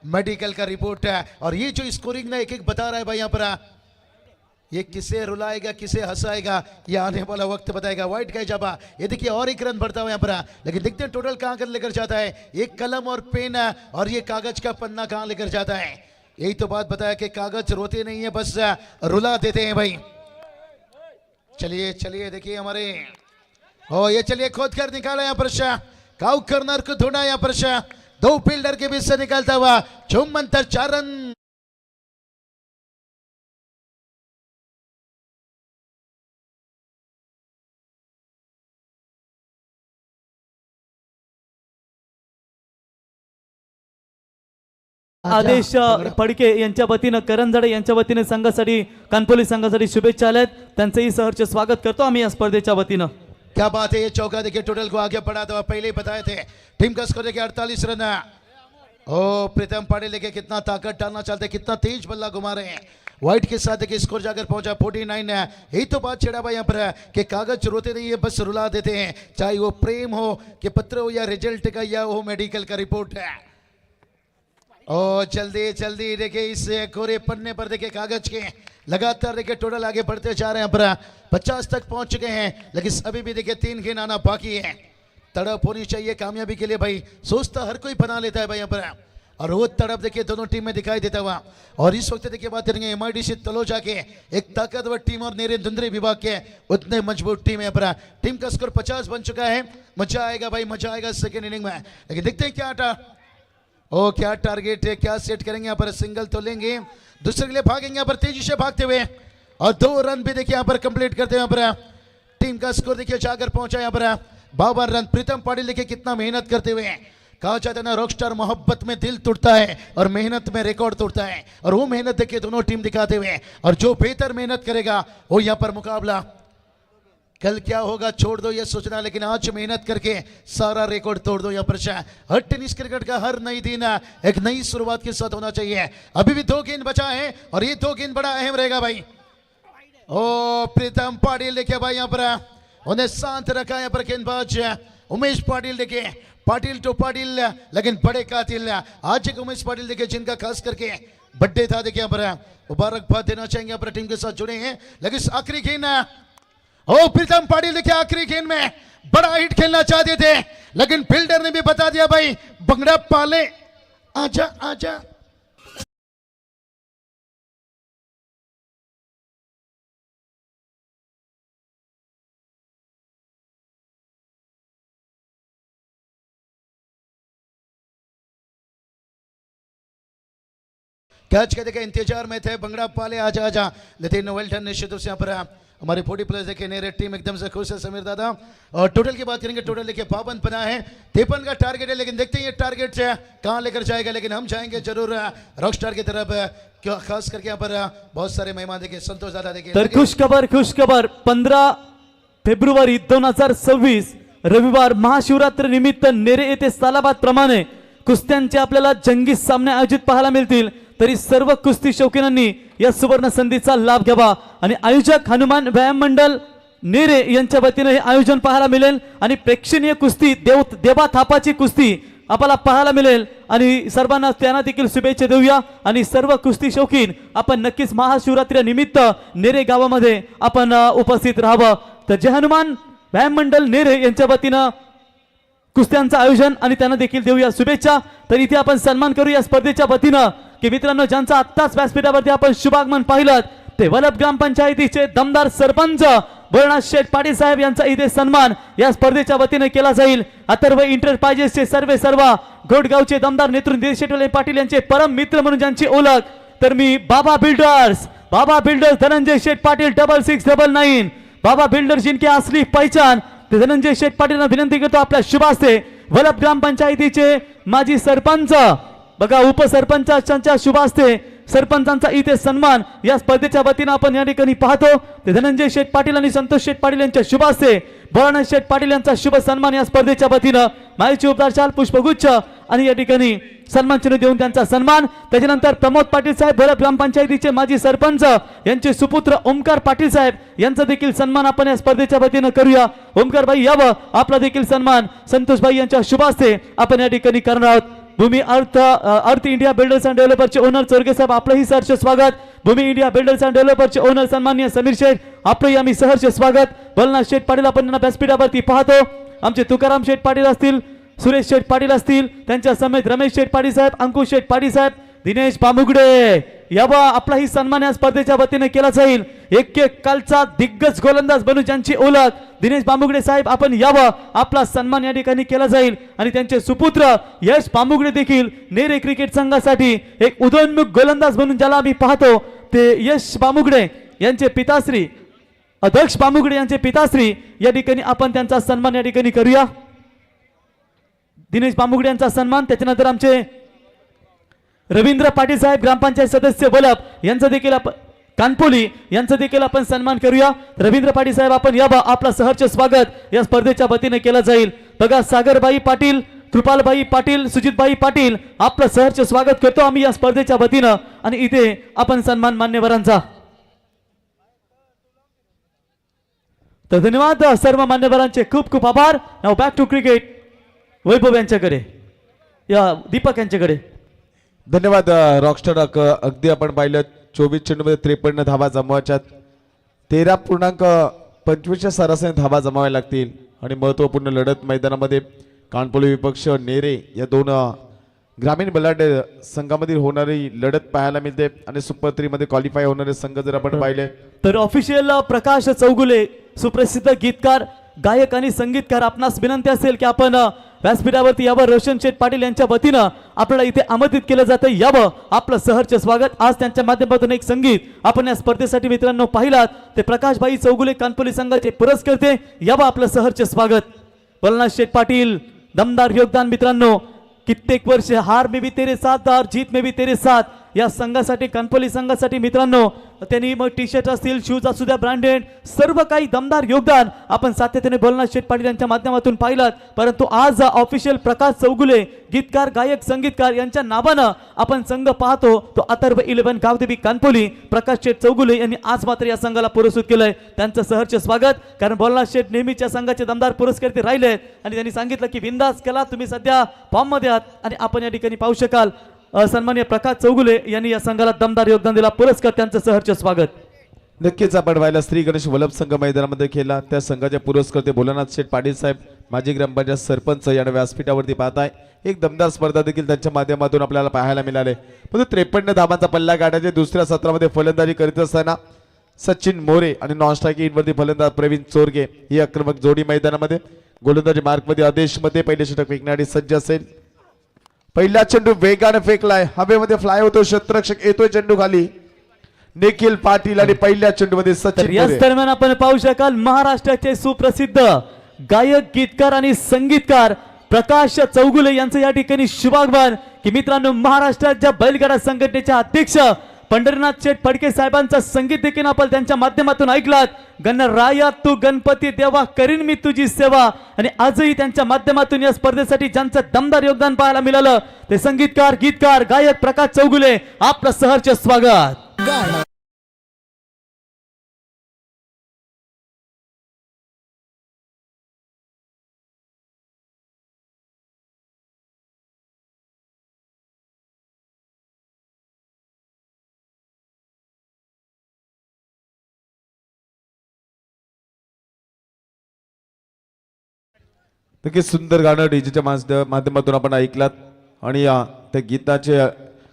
मेडिकल का रिपोर्ट है। और ये जो स्कोरिंग ना एक बता रहा है भाई यहाँ पर, ये किसे रुलाएगा किसे हंसाएगा ये आने वाला वक्त बताएगा। वाइट का जाबा ये देखिए और एक रन बढ़ता हुआ यहाँ पर, लेकिन देखते हैं टोटल कहाँ कर लेकर जाता है। एक कलम और पेन और ये कागज का पन्ना कहाँ लेकर जाता है। यही तो बात बताया कि कागज रोते नहीं है, बस रुला देते हैं भाई। चलिए चलिए देखिए हमारे ये चलिए खोद कर निकाला यहाँ पर काउ कर्नर को ढूंढा यहाँ पर दो फील्डर के बीच से निकलता हुआ चुम्बन 4 रन। आदेश पडके यांच्या वतीनं करंजडे यांच्या वतीने संघासाठी कानपोली संघासाठी शुभेच्छा आल्यात, त्यांचंही सहर्ष स्वागत करतो आम्ही या स्पर्धेच्या वतीनं। क्या बात है, ये चौका देखिए टोटल को आगे बढ़ा दो, पहले ही बताए थे टीम का स्कोर देखिए 48 रन। ओ प्रीतम पाटिल देखिए कितना ताकत डालना चाहते, कितना तेज बल्ला घुमा रहे हैं। व्हाइट के साथ देखिए स्कोर जाकर पहुंचा 49 है। यही तो बात छेड़ा भाई यहाँ पर कि कागज रोते नहीं है, बस रुला देते हैं, चाहे वो प्रेम हो कि पत्र हो या रिजल्ट का या वो मेडिकल का रिपोर्ट है। ओ जल्दी जल्दी देखिए इस कोरे पन्ने पर देखिए कागज के लगातार देखिए टोटल आगे बढ़ते जा रहे हैं, पर 50 तक पहुंच चुके हैं, लेकिन अभी भी देखिए 3 गेंद आना बाकी है। तड़प होनी चाहिए कामयाबी के लिए भाई, सोचता हर कोई बना लेता है भाई यहाँ पर, और वो तड़प देखिए दोनों टीम में दिखाई देता हुआ। और इस वक्त देखिए बात करेंगे MIDC तलोजा के एक ताकतवर टीम और नेरे धुंधरे विभाग के उतने मजबूत टीम है। पर टीम का स्कोर 50 बन चुका है। मजा आएगा भाई, मजा आएगा सेकेंड इनिंग में, लेकिन देखते हैं क्या टारगेट है, क्या सेट करेंगे यहाँ पर। सिंगल तो लेंगे, दूसरे के लिए भागेंगे यहाँ पर तेजी से भागते हुए, और 2 रन भी देखिए यहाँ पर कंप्लीट करते हैं। यहाँ पर टीम का स्कोर देखिए जाकर पहुंचा यहाँ पर 52 रन। प्रीतम पाटिल देखिए कितना मेहनत करते हुए, कहा जाता है ना रॉकस्टार मोहब्बत में दिल टूटता है और मेहनत में रिकॉर्ड टूटता है, और वो मेहनत देखिए दोनों टीम दिखाते हुए, और जो बेहतर मेहनत करेगा वो यहाँ पर मुकाबला। कल क्या होगा छोड़ दो ये सोचना, लेकिन आज मेहनत करके सारा रिकॉर्ड तोड़ दो यहाँ पर। हर टेनिस क्रिकेट का हर नई दिन एक नई शुरुआत के साथ होना चाहिए। अभी भी 2 गेंद बचा है, और ये 2 गेंद बड़ा अहम रहेगा भाई। ओ प्रीतम पाटिल देखिए भाई यहाँ पर उन्हें शांत रखा यहाँ पर गेंदबाज उमेश पाटिल देखिए, पाटिल टू पाटिल लेकिन बड़े कातिल। आज एक उमेश पाटिल देखिए जिनका खास करके बर्थडे था, देखिए यहाँ पर मुबारकबाद देना चाहेंगे यहाँ पर, टीम के साथ जुड़े हैं। लेकिन आखिरी गेंद ओ प्रीतम पाटिल देखिए आखिरी गेंद में बड़ा हिट खेलना चाहते थे, लेकिन फील्डर ने भी बता दिया भाई बंगड़ा पाले आजा आजा। कैच के देखिए इंतजार में थे, बंगड़ा पाले आजा आजा, लेकिन वेल्टन निश्चित रूप से यहाँ पर हमारे 40 प्लेयर्स देखे नेरे टीम एकदम से खुश है। समीर दादा, और टोटल की बात करेंगे, टोटल देखिए 52 बना है, 53 का टारगेट है, लेकिन देखते हैं ये टारगेट से कहां लेकर जाएगा। लेकिन हम जाएंगे जरूर रॉकस्टार की तरफ, क्या खास करके यहाँ पर बहुत सारे मेहमान देखिए, संतोष दादा देखिए। तर खुश खबर 15 फेब्रुवारी 2026 रविवार महाशिवरात्री निमित्त नेरे येथे सालाबाद प्रमाणे कुस्त्यांचे आपल्याला जंगी सामने आयोजित पाहायला मिळतील, तरी सर्व कुस्ती शौकीनांनी या सुवर्ण संधीचा लाभ घ्यावा। आणि आयोजक हनुमान व्यायाम मंडळ नेरे यांच्या वतीने हे आयोजन पाहायला मिळेल, आणि प्रेक्षणीय कुस्ती देवा थापाची कुस्ती आपल्याला पाहायला मिळेल, आणि सर्वांना त्यांना देखील शुभेच्छा देऊया। आणि सर्व कुस्ती शौकीन आपण नक्कीच महाशिवरात्री निमित्त नेरे गावामध्ये आपण उपस्थित राहावं। तर जय हनुमान व्यायाम मंडळ नेरे यांच्या वतीने कुस्त्यांचं आयोजन आणि त्यांना देखील देऊया शुभेच्छा। तर इथे आपण सन्मान करूया स्पर्धेच्या वतीनं की मित्रांनो, ज्यांचा आत्ताच व्यासपीठावरती आपण शुभागमन पाहिलं ते वलभ ग्रामपंचायतीचे दमदार सरपंच भोळनाथ शेठ पाटील साहेब यांचा इथे सन्मान या स्पर्धेच्या वतीने केला जाईल। अथर्व इंटरप्राइजेसचे सर्व गोडगावचे दमदार नेतृत्व नितेश शेटवले पाटील यांचे परम मित्र म्हणून ज्यांची ओळख, तर मी बाबा बिल्डर्स धनंजय शेठ पाटील 6699 बाबा बिल्डर जिनकी असली पहचान, ते धनंजय शेठ पाटील विनंती करतो आपल्या शुभ हस्ते वलभ ग्रामपंचायतीचे माजी सरपंच बघा उपसरपंचांच्या शुभ हस्ते सरपंचांचा इथे सन्मान या स्पर्धेच्या वतीने आपण या ठिकाणी पाहतो। ते धनंजय शेठ पाटील आणि संतोष शेठ पाटील यांच्या शुभ हस्ते भोळनाथ शेठ पाटील यांचा शुभ सन्मान या स्पर्धेच्या वतीने माहिती उपचार शाल पुष्पगुच्छ आणि या ठिकाणी सन्मान चिन्ह देऊन त्यांचा सन्मान। त्याच्यानंतर प्रमोद पाटील साहेब वलभ ग्रामपंचायतीचे माजी सरपंच यांचे सुपुत्र ओमकार पाटील साहेब यांचा देखील सन्मान आपण या स्पर्धेच्या वतीने करूया। ओमकार भाई यावं, आपला देखील सन्मान संतोष भाई यांच्या शुभ हस्ते आपण या ठिकाणी करणार आहोत। Bhumi earth India builders and डेव्हलपरचे ओनर चोरगे साहेब आपलंही सहर्ष स्वागत। भूमी इंडिया बिल्डर्स अँड डेव्हलपरचे ओनर सन्माननीय समीर शेठ आपलंही आम्ही सहर्ष स्वागत। भोळनाथ शेठ पाटील आपण यांना व्यासपीठावरती पाहतो, आमचे तुकाराम शेठ पाटील असतील, सुरेश शेठ पाटील असतील, त्यांच्या समेत रमेश शेठ पाटील साहेब, अंकुश शेठ पाटील साहेब, दिनेश बामुगडे यावा आपलाही सन्मान या स्पर्धेच्या वतीने केला जाईल. एक कालचा दिग्गज गोलंदाज बनू ज्यांची ओळख दिनेश बामुगडे साहेब आपण यावं आपला सन्मान या ठिकाणी केला जाईल. आणि त्यांचे सुपुत्र यश बामुगडे देखील नेरे क्रिकेट संघासाठी एक उदयोन्मुख गोलंदाज म्हणून ज्याला आम्ही पाहतो ते यश बामुगडे यांचे पिताश्री अध्यक्ष बामुगडे यांचे पिताश्री या ठिकाणी आपण त्यांचा सन्मान या ठिकाणी करूया. दिनेश बामुगडे यांचा सन्मान. त्याच्यानंतर आमचे रवींद्र पाटील साहेब ग्रामपंचायत सदस्य वलप यांचा देखील कानपोली यांचा देखील आपण सन्मान करूया. रवींद्र पाटील साहेब आपण यावा आपला सहर्ष स्वागत या स्पर्धेच्या वतीने केलं जाईल. बघा सागरबाई पाटील कृपालबाई पाटील सुजितबाई पाटील आपलं सहर्ष स्वागत करतो आम्ही या स्पर्धेच्या वतीनं. आणि इथे आपण सन्मान मान्यवरांचा. तर धन्यवाद सर्व मान्यवरांचे खूप खूप आभार. नाव बॅक टू क्रिकेट वैभव यांच्याकडे या दीपक यांच्याकडे. धन्यवाद रॉकस्टार. अगदी आपण पाहिलं 24 चेंडूमध्ये 53 धावा जमवायच्यात. 13.25 सरासरी धावा जमाव्या लागतील. आणि महत्त्वपूर्ण लढत मैदानामध्ये कानपोली विपक्ष नेरे या दोन ग्रामीण बलाढ्य संघामधील होणारी लढत पाहायला मिळते. आणि सुपर 3 मध्ये क्वालिफाय होणारे संघ जर आपण पाहिले तर ऑफिशियल प्रकाश चौगुले सुप्रसिद्ध गीतकार गायक आणि संगीतकार आपणास विनंती असेल की आपण व्यासपीठावरती यावं. रोशन शेठ पाटील यांच्या वतीनं आपल्याला इथे आमंत्रित केलं जातं यावं आपलं सहर्ष स्वागत. आज त्यांच्या माध्यमातून एक संगीत आपण या स्पर्धेसाठी मित्रांनो पाहिलात ते प्रकाशभाई चौगुले कानपोली संघाचे पुरस्कर्ते यावं आपलं सहर्ष स्वागत. बलनाथ शेठ पाटील दमदार योगदान मित्रांनो. कित्येक वर्ष हार में भी तेरे साथ और जीत में भी तेरे साथ या संघासाठी कानपोली संघासाठी मित्रांनो त्यांनी मग टी शर्ट असतील शूज असू द्या ब्रँडेड सर्व काही दमदार योगदान आपण सातत्याने बोलणार शेठ पाटील यांच्या माध्यमातून पाहिलात. परंतु आज ऑफिशियल प्रकाश चौगुले गीतकार गायक संगीतकार यांच्या नावानं आपण संघ पाहतो तो अथर्व 11 गावदेवी कानपोली. प्रकाश शेठ चौगुले यांनी आज मात्र या संघाला पुरस्कृत केलंय. त्यांचं सहर्ष स्वागत. कारण बोलणार शेठ नेहमीच्या संघाचे दमदार पुरस्कर्ते राहिले आणि त्यांनी सांगितलं की बिंदास केला तुम्ही सध्या फॉर्म मध्ये आहात आणि आपण या ठिकाणी पाहू शकाल सन्माननीय प्रकाश चौगुले यांनी या संघाला दमदार योगदान दिला. पुरस्कार त्यांचं सहर्ष स्वागत. नक्कीच आपण पाहिला श्री गणेश वल्लभ संघ मैदानामध्ये खेळला. त्या संघाचे पुरस्कर्ते भोलानाथ शेठ पाटील साहेब माजी ग्रामपंचायत सरपंच या व्यासपीठावरती पाहताय. एक दमदार स्पर्धा देखील त्यांच्या माध्यमातून आपल्याला पाहायला मिळाले. परंतु 53 धावांचा पल्ला गाठायचे. दुसऱ्या सत्रामध्ये फलंदाजी करीत असताना सचिन मोरे आणि नॉन स्ट्रायकिंग वरती फलंदाज प्रवीण चोरगे ही आक्रमक जोडी मैदानामध्ये. गोलंदाजी मार्कमध्ये आदेशमध्ये पहिले षटक फेकण्यासाठी सज्ज असेल. पहिला चेंडू वेगाने फेकलाय. हवेमध्ये फ्लाय होतो. क्षेत्ररक्षक येतोय चेंडू खाली. निखिल पाटील आणि पहिल्या चेंडूमध्ये सचिन याच दरम्यान आपण पाहू शकाल महाराष्ट्राचे सुप्रसिद्ध गायक गीतकार आणि संगीतकार प्रकाश चौगुले यांचं या ठिकाणी शुभागमन. की मित्रांनो महाराष्ट्राच्या बैलगाडा संघटनेच्या अध्यक्ष पंढरीनाथ शेठ फडके साहेबांचं संगीत देखील आपण त्यांच्या माध्यमातून ऐकलात. गणराया तू गणपती देवा करीन मी तुझी सेवा. आणि आजही त्यांच्या माध्यमातून या स्पर्धेसाठी ज्यांचं दमदार योगदान पाहायला मिळालं ते संगीतकार गीतकार गायक प्रकाश चौगुले आपलं सहर्ष स्वागत. नक्कीच सुंदर गाणं डीजेच्या माध्यमातून आपण ऐकलात. आणि त्या गीताचे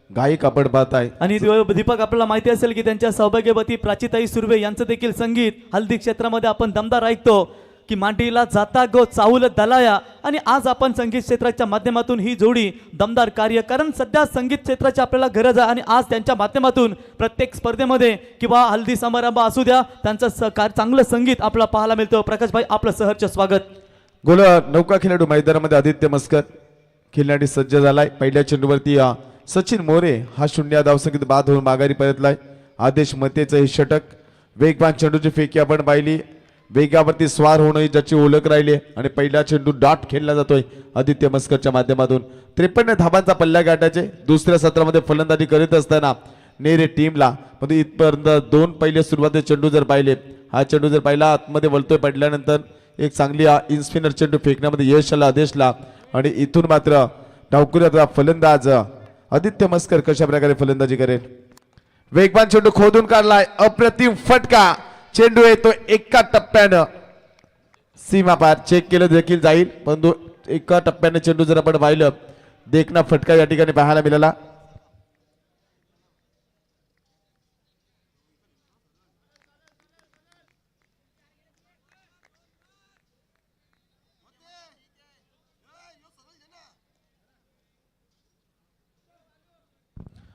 गायक आपण पाहताय. आणि दीपक आपल्याला माहिती असेल की त्यांच्या सौभाग्यवती प्राचीताई सुर्वे यांचं देखील संगीत हल्दी क्षेत्रामध्ये आपण दमदार ऐकतो की मांडीला जाता गो चाऊल दलाया. आणि आज आपण संगीत क्षेत्राच्या माध्यमातून ही जोडी दमदार कार्य कारण सध्या संगीत क्षेत्राची आपल्याला गरज आहे. आणि आज त्यांच्या माध्यमातून प्रत्येक स्पर्धेमध्ये किंवा हल्दी समारंभ असू द्या त्यांचं चांगलं संगीत आपल्याला पाहायला मिळतं. प्रकाशभाई आपलं सहर्ष स्वागत. गोल नौका खेळाडू मैदानामध्ये आदित्य मस्कर खेळण्यासाठी सज्ज झालाय. पहिल्या चेंडूवरती सचिन मोरे हा 0 धावसंख्येत बाद होऊन माघारी परतलाय. आदेश मतेचं हे षटक. वेगवान चेंडूची फेकी आपण पाहिली. वेगावरती स्वार होणं ज्याची ओळख राहिली. आणि पहिला चेंडू डॉट खेळला जातोय आदित्य मस्करच्या माध्यमातून. 53 धाबांचा पल्ला गाठायचे. दुसऱ्या सत्रामध्ये फलंदाजी करीत असताना नेरे टीमला म्हणजे इथपर्यंत 2 पहिले सुरुवातीचे चेंडू जर पाहिले हा चेंडू जर पाहिला आतमध्ये वळतोय पडल्यानंतर एक चांगली इन्स्पिनर चेंडू फेकण्यामध्ये यश आला आदेशला. आणि इथून मात्र डावकुऱ्याचा फलंदाज आदित्य मस्कर कशा प्रकारे फलंदाजी करेल. वेगवान चेंडू खोदून काढलाय. अप्रतिम फटका. चेंडू येतो एका टप्प्यानं सीमा पार. चेक केलं देखील जाईल परंतु एका टप्प्याने चेंडू जर आपण पाहिलं देखना फटका या ठिकाणी पाहायला मिळाला.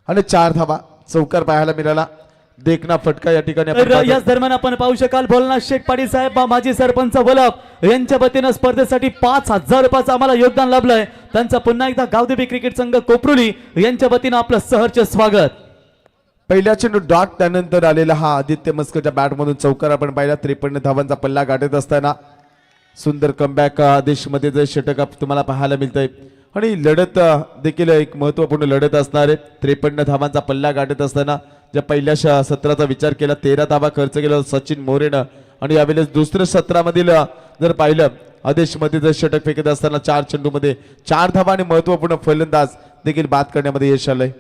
आणि 4 धावा चौकार पाहायला मिळाला. देखना फटका या ठिकाणी आपण तर पाहतोय. याच दरम्यान आपण पाहू शकाल भोलनाथ शेख पाटील साहेब माजी सरपंच वलप यांच्या वतीनं स्पर्धेसाठी 5,000 रुपयाचं आम्हाला योगदान लाभलंय. त्यांचा पुन्हा एकदा गावदेवी क्रिकेट संघ कोपरुली यांच्या वतीनं आपलं सहर्ष स्वागत. पहिल्या चेंडू डॉट त्यानंतर आलेला हा आदित्य मस्करच्या बॅट मधून चौकार आपण पाहिला. 53 धावांचा पल्ला गाठत असताना सुंदर कमबॅक आदेशमध्ये जे षटक तुम्हाला पाहायला मिळतंय आणि लढत देखील एक महत्वपूर्ण लढत असणार आहे. 53 धावांचा पल्ला गाठत असताना ज्या पहिल्या सत्राचा विचार केला 13 धावा खर्च केला सचिन मोरेनं आणि यावेळेस दुसऱ्या सत्रामधील जर पाहिलं आदेशमध्ये जर षटक फेकत असताना 4 चेंडूमध्ये 4 धावा आणि महत्वपूर्ण फलंदाज देखील बाद करण्यामध्ये यश आलंय.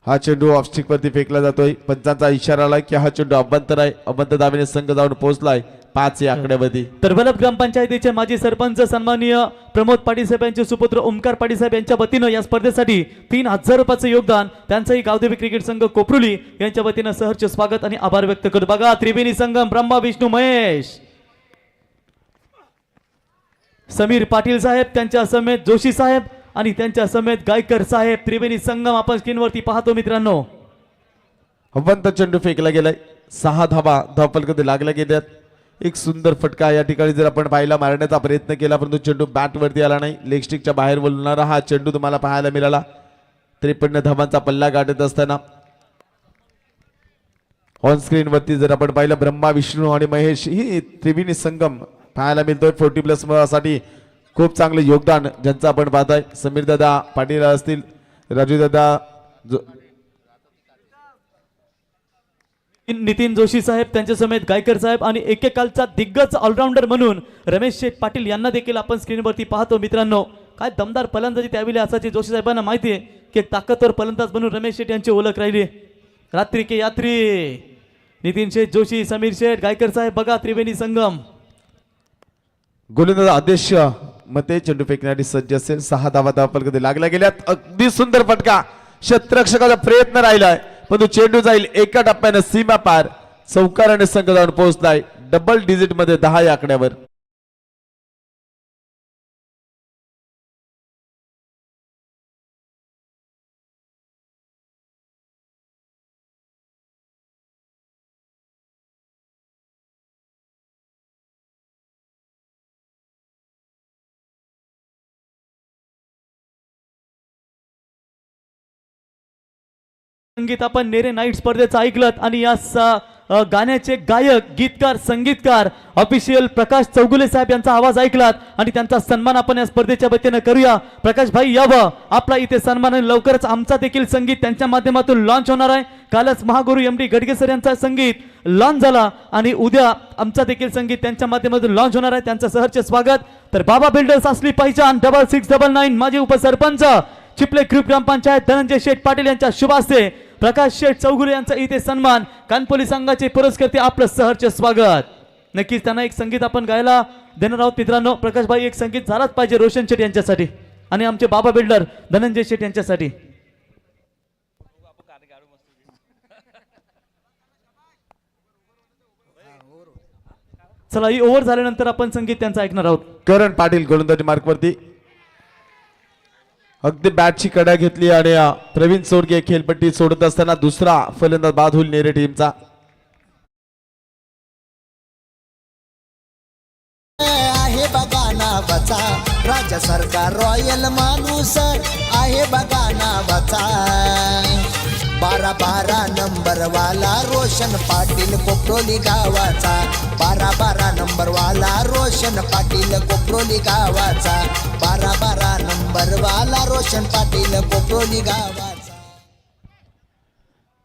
हा चेंडू ऑफस्टिक वरती फेकला जातोय. पंचांचा इशारा आलाय की हा चेंडू अभ्यंतर आहे. अभ्यंतर दावेने संघ जाऊन पोहोचलाय 5 या आकड्यावरती. तर वलप ग्रामपंचायतीचे माजी सरपंच सन्माननीय प्रमोद पाटील साहेब यांचे सुपुत्र ओमकार पाटील साहेब यांच्या वतीनं या स्पर्धेसाठी 3,000 रुपयाचं योगदान त्यांचंही गावदेवी क्रिकेट संघ कोपरुली यांच्या वतीनं सहर्ष स्वागत आणि आभार व्यक्त करतो. बघा त्रिवेणी संगम ब्रह्मा विष्णू महेश समीर पाटील साहेब त्यांच्या समेत जोशी साहेब आणि त्यांच्या समेत गायकर साहेब त्रिवेणी संगम आपण स्क्रीनवरती पाहतो मित्रांनो. अवंत चेंडू फेकला गेलाय. 6 धावा धावफलकामध्ये लागल्या गेल्यात. एक सुंदर फटका या ठिकाणी जर आपण पाहिला मारण्याचा प्रयत्न केला परंतु चेंडू बॅट वरती आला नाही. लेग स्टिकच्या बाहेर बोलणारा हा चेंडू तुम्हाला पाहायला मिळाला. 53 धावांचा पल्ला गाठत असताना ऑन स्क्रीन वरती जर आपण पाहिलं ब्रह्मा विष्णू आणि महेश ही त्रिवेणी संगम पाहायला मिळतोय. 40+ साठी खूप चांगले योगदान ज्यांचं आपण पाहताय. समीर दादा पाटील असतील, राजू दादा नितीन जोशी साहेब त्यांच्या समेत गायकर साहेब आणि एकेकालचा दिग्गज ऑलराऊंडर म्हणून रमेश शेठ पाटील यांना देखील आपण स्क्रीनवरती पाहतो मित्रांनो. काय दमदार फलंदाजी त्यावेळी असायची. जोशी साहेबांना माहिती आहे की एक ताकदवर फलंदाज म्हणून रमेश शेठ यांची ओळख राहिली. रात्री के यात्री नितीन शेठ जोशी, समीर शेठ, गायकर साहेब बघा त्रिवेणी संगम. गोलंदाज आदेश मते चेंडू फेकण्यासाठी सज्ज असेल. 6 धावा धावफलकामध्ये लागल्या गेल्यात. अगदी सुंदर फटका. क्षेत्ररक्षकाचा प्रयत्न राहिलाय परंतु चेंडू जाईल एका टप्प्याने सीमा पार. चौकाराने संघ जाऊन पोहोचलाय डबल डिजिट मध्ये 10 या आकड्यावर. संगीत आपण नेरे नाईट स्पर्धेचं ऐकलं आणि या गाण्याचे गायक गीतकार संगीतकार ऑफिशियल प्रकाश चौगुले साहेब यांचा आवाज ऐकलात आणि त्यांचा सन्मान आपण या स्पर्धेच्या वतीनं करूया. प्रकाश भाई यावं आपला इथे सन्मान. लवकरच आमचा देखील संगीत त्यांच्या माध्यमातून लॉन्च होणार आहे. कालच महागुरु MD गडगे सर यांचा संगीत लॉन्च झाला आणि उद्या आमचा देखील संगीत त्यांच्या माध्यमातून लॉन्च होणार आहे. त्यांचं सहर्ष स्वागत. तर बाबा बिल्डर्स असली पहिचान 6699 माजी उपसरपंच चिपले ग्रुप ग्रामपंचायत धनंजय शेठ पाटील यांच्या शुभ हस्ते प्रकाश शेठ चौगुले यांचा इथे सन्मान. कानपोली संघाचे पुरस्कर्ते आपलं सहर्ष स्वागत. नक्कीच त्यांना एक संगीत आपण गायला देणार आहोत मित्रांनो. प्रकाश भाई एक संगीत झालाच पाहिजे रोशन शेठ यांच्यासाठी आणि आमचे बाबा बिल्डर धनंजय शेठ यांच्यासाठी. चला ही ओव्हर झाल्यानंतर आपण संगीत त्यांचं ऐकणार आहोत. करण पाटील गोलंदाजी मार्कवरती अगदी बॅटची कडा घेतली आणि प्रवीण सोडके खेळपट्टी सोडत असताना दुसरा फलंदाज बाद होईल नेरे टीमचा. आहे बघा नावाचा राजा सरकार रॉयल माणूस आहे बघा नावाचा. 12 नंबर वाला रोशन पाटील कोपरोली गावाचा. 12 नंबर वाला रोशन पाटील कोपरोली गावाचा. 12 नंबर वाला रोशन पाटील कोपरोली गावाचा.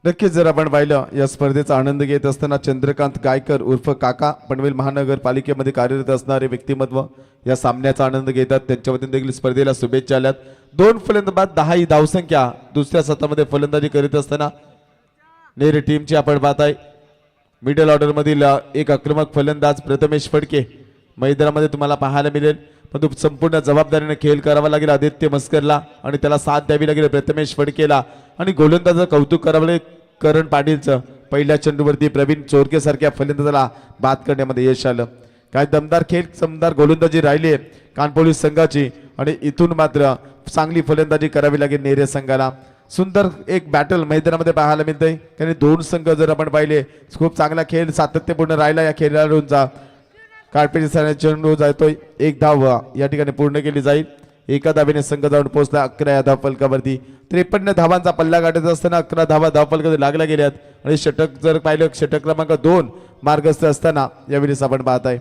नक्कीच जर आपण पाहिलं या स्पर्धेचा आनंद घेत असताना चंद्रकांत गायकर उर्फ काका पनवेल महानगरपालिकेमध्ये कार्यरत असणारे व्यक्तिमत्व या सामन्याचा आनंद घेतात. त्यांच्या वतीने देखील स्पर्धेला शुभेच्छा आल्यात. 2 फलंदाज 10 ही धावसंख्या दुसऱ्या सत्रामध्ये फलंदाजी करीत असताना नेरे टीमची आपण पाहताय. मिडल ऑर्डर मधील एक आक्रमक फलंदाज प्रथमेश फडके मैदानामध्ये तुम्हाला पाहायला मिळेल परंतु संपूर्ण जबाबदारीने खेळ करावा लागेल आदित्य मस्करला आणि त्याला साथ द्यावी लागेल प्रथमेश फडकेला. आणि गोलंदाजाचं कौतुक करावं लागेल करण पाटीलचं. पहिल्या चेंडूवरती प्रवीण चोरके सारख्या फलंदाजाला बाद करण्यामध्ये यश आलं. काय दमदार खेळ दमदार गोलंदाजी राहिली कानपोली संघाची आणि इथून मात्र चांगली फलंदाजी करावी लागेल नेरे संघाला. सुंदर एक बॅटल मैदानामध्ये पाहायला मिळतंय. कारण दोन संघ जर आपण पाहिले खूप चांगला खेळ सातत्यपूर्ण राहिला या खेळाडूंचा. काळपेटी चेंडू जातोय, एक धाव या ठिकाणी पूर्ण केली जाईल. एका धावेने संघ जाऊन पोहोचला 11 या धावफलकावरती. 53 धावांचा पल्ला गाठत असताना 11 धावा धावफलकामध्ये लागल्या गेल्यात. आणि षटक जर पाहिलं षटक क्रमांक 2 मार्गस्थ असताना यावेळेस आपण पाहताय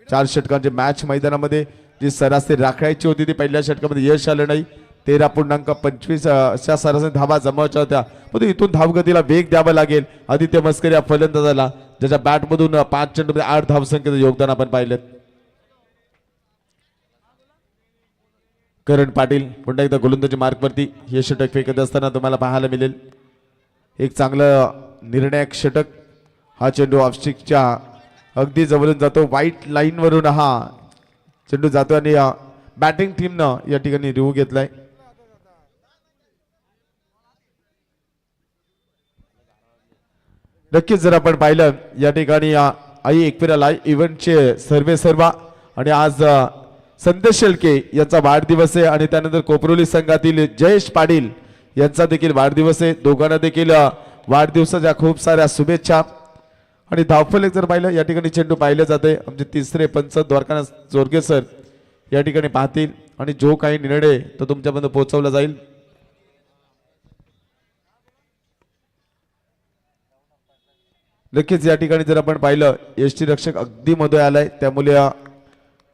4 षटकांची मॅच मैदानामध्ये जी सरासरी राखायची होती ती पहिल्या षटकामध्ये यश आलं नाही. 13.25 अशा सरासरी धावा जमवायच्या होत्या, पण इथून धावगतीला वेग द्यावा लागेल आदित्य मस्कर या फलंदाजाला, ज्याच्या बॅटमधून 5 चेंडूमध्ये 8 धावसंख्येचं योगदान आपण पाहिलं. करण पाटील पुन्हा एकदा गोलंदाजी मार्कवरती हे षटक फेकत असताना तुम्हाला पाहायला मिळेल. एक चांगलं निर्णायक षटक. हा चेंडू ऑफस्टिकच्या अगदी जवळून जातो, व्हाईट लाईन वरून हा चेंडू जातो आणि बॅटिंग टीमनं या ठिकाणी रिव्ह्यू घेतलाय. नक्कीच जर आपण पाहिलं या ठिकाणी आई एकविरा इव्हेंटचे सर्वेसर्वा आणि आज संदेश शेळके याचा वाढदिवस आहे आणि त्यानंतर कोपरोली संघातील जयेश पाटील यांचा देखील वाढदिवस आहे. दोघांना देखील वाढदिवसाच्या खूप साऱ्या शुभेच्छा. आणि धावफलक जर पाहिलं या ठिकाणी चेंडू पाहिले जाते. आमचे तिसरे पंच द्वारकानाथ जोरगे सर या ठिकाणी पाहतील आणि जो काही निर्णय तो तुमच्यापर्यंत पोहोचवला जाईल. नक्कीच या ठिकाणी जर आपण पाहिलं यष्टी रक्षक अगदी मध्ये आलाय, त्यामुळे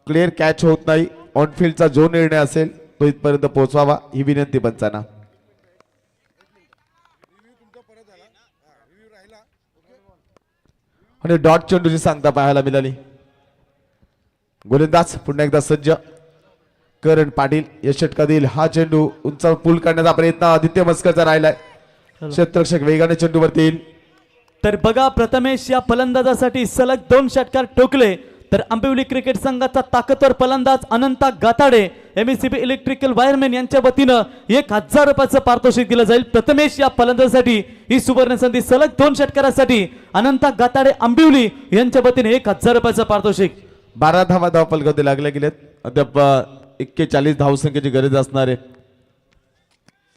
क्लिअर कॅच होत नाही. ऑनफिल्डचा जो निर्णय असेल तो इथपर्यंत पोहोचवावा ही विनंती पंचांना. आणि डॉट चेंडूची सांगता पाहायला मिळाली. गोलंदाज पुन्हा एकदा सज्ज करण पाटील या षटकातील हा चेंडू उंच पूल करण्याचा प्रयत्न आदित्य मस्करचा राहिलाय. क्षेत्ररक्षक वेगाने चेंडूवरती येईल. तर बघा प्रथमेश या फलंदाजासाठी सलग 2 षटकार ठोकले तर आंबिवली क्रिकेट संघाचा ताकदवर फलंदाज अनंता गाताडे एमएससीबी इलेक्ट्रिकल वायरमॅन यांच्या वतीनं 1000 रुपयाचं पारितोषिक दिलं जाईल. प्रथमेश या फलंदाजासाठी ही सुवर्ण संधी. सलग 2 षटकारासाठी अनंता गाताडे आंबिवली यांच्या वतीने 1000 रुपयाचं पारितोषिक. 12 धावा धावफलकावरती लागल्या गेल्यात. अद्याप 41 धावसंख्येची गरज असणार आहे.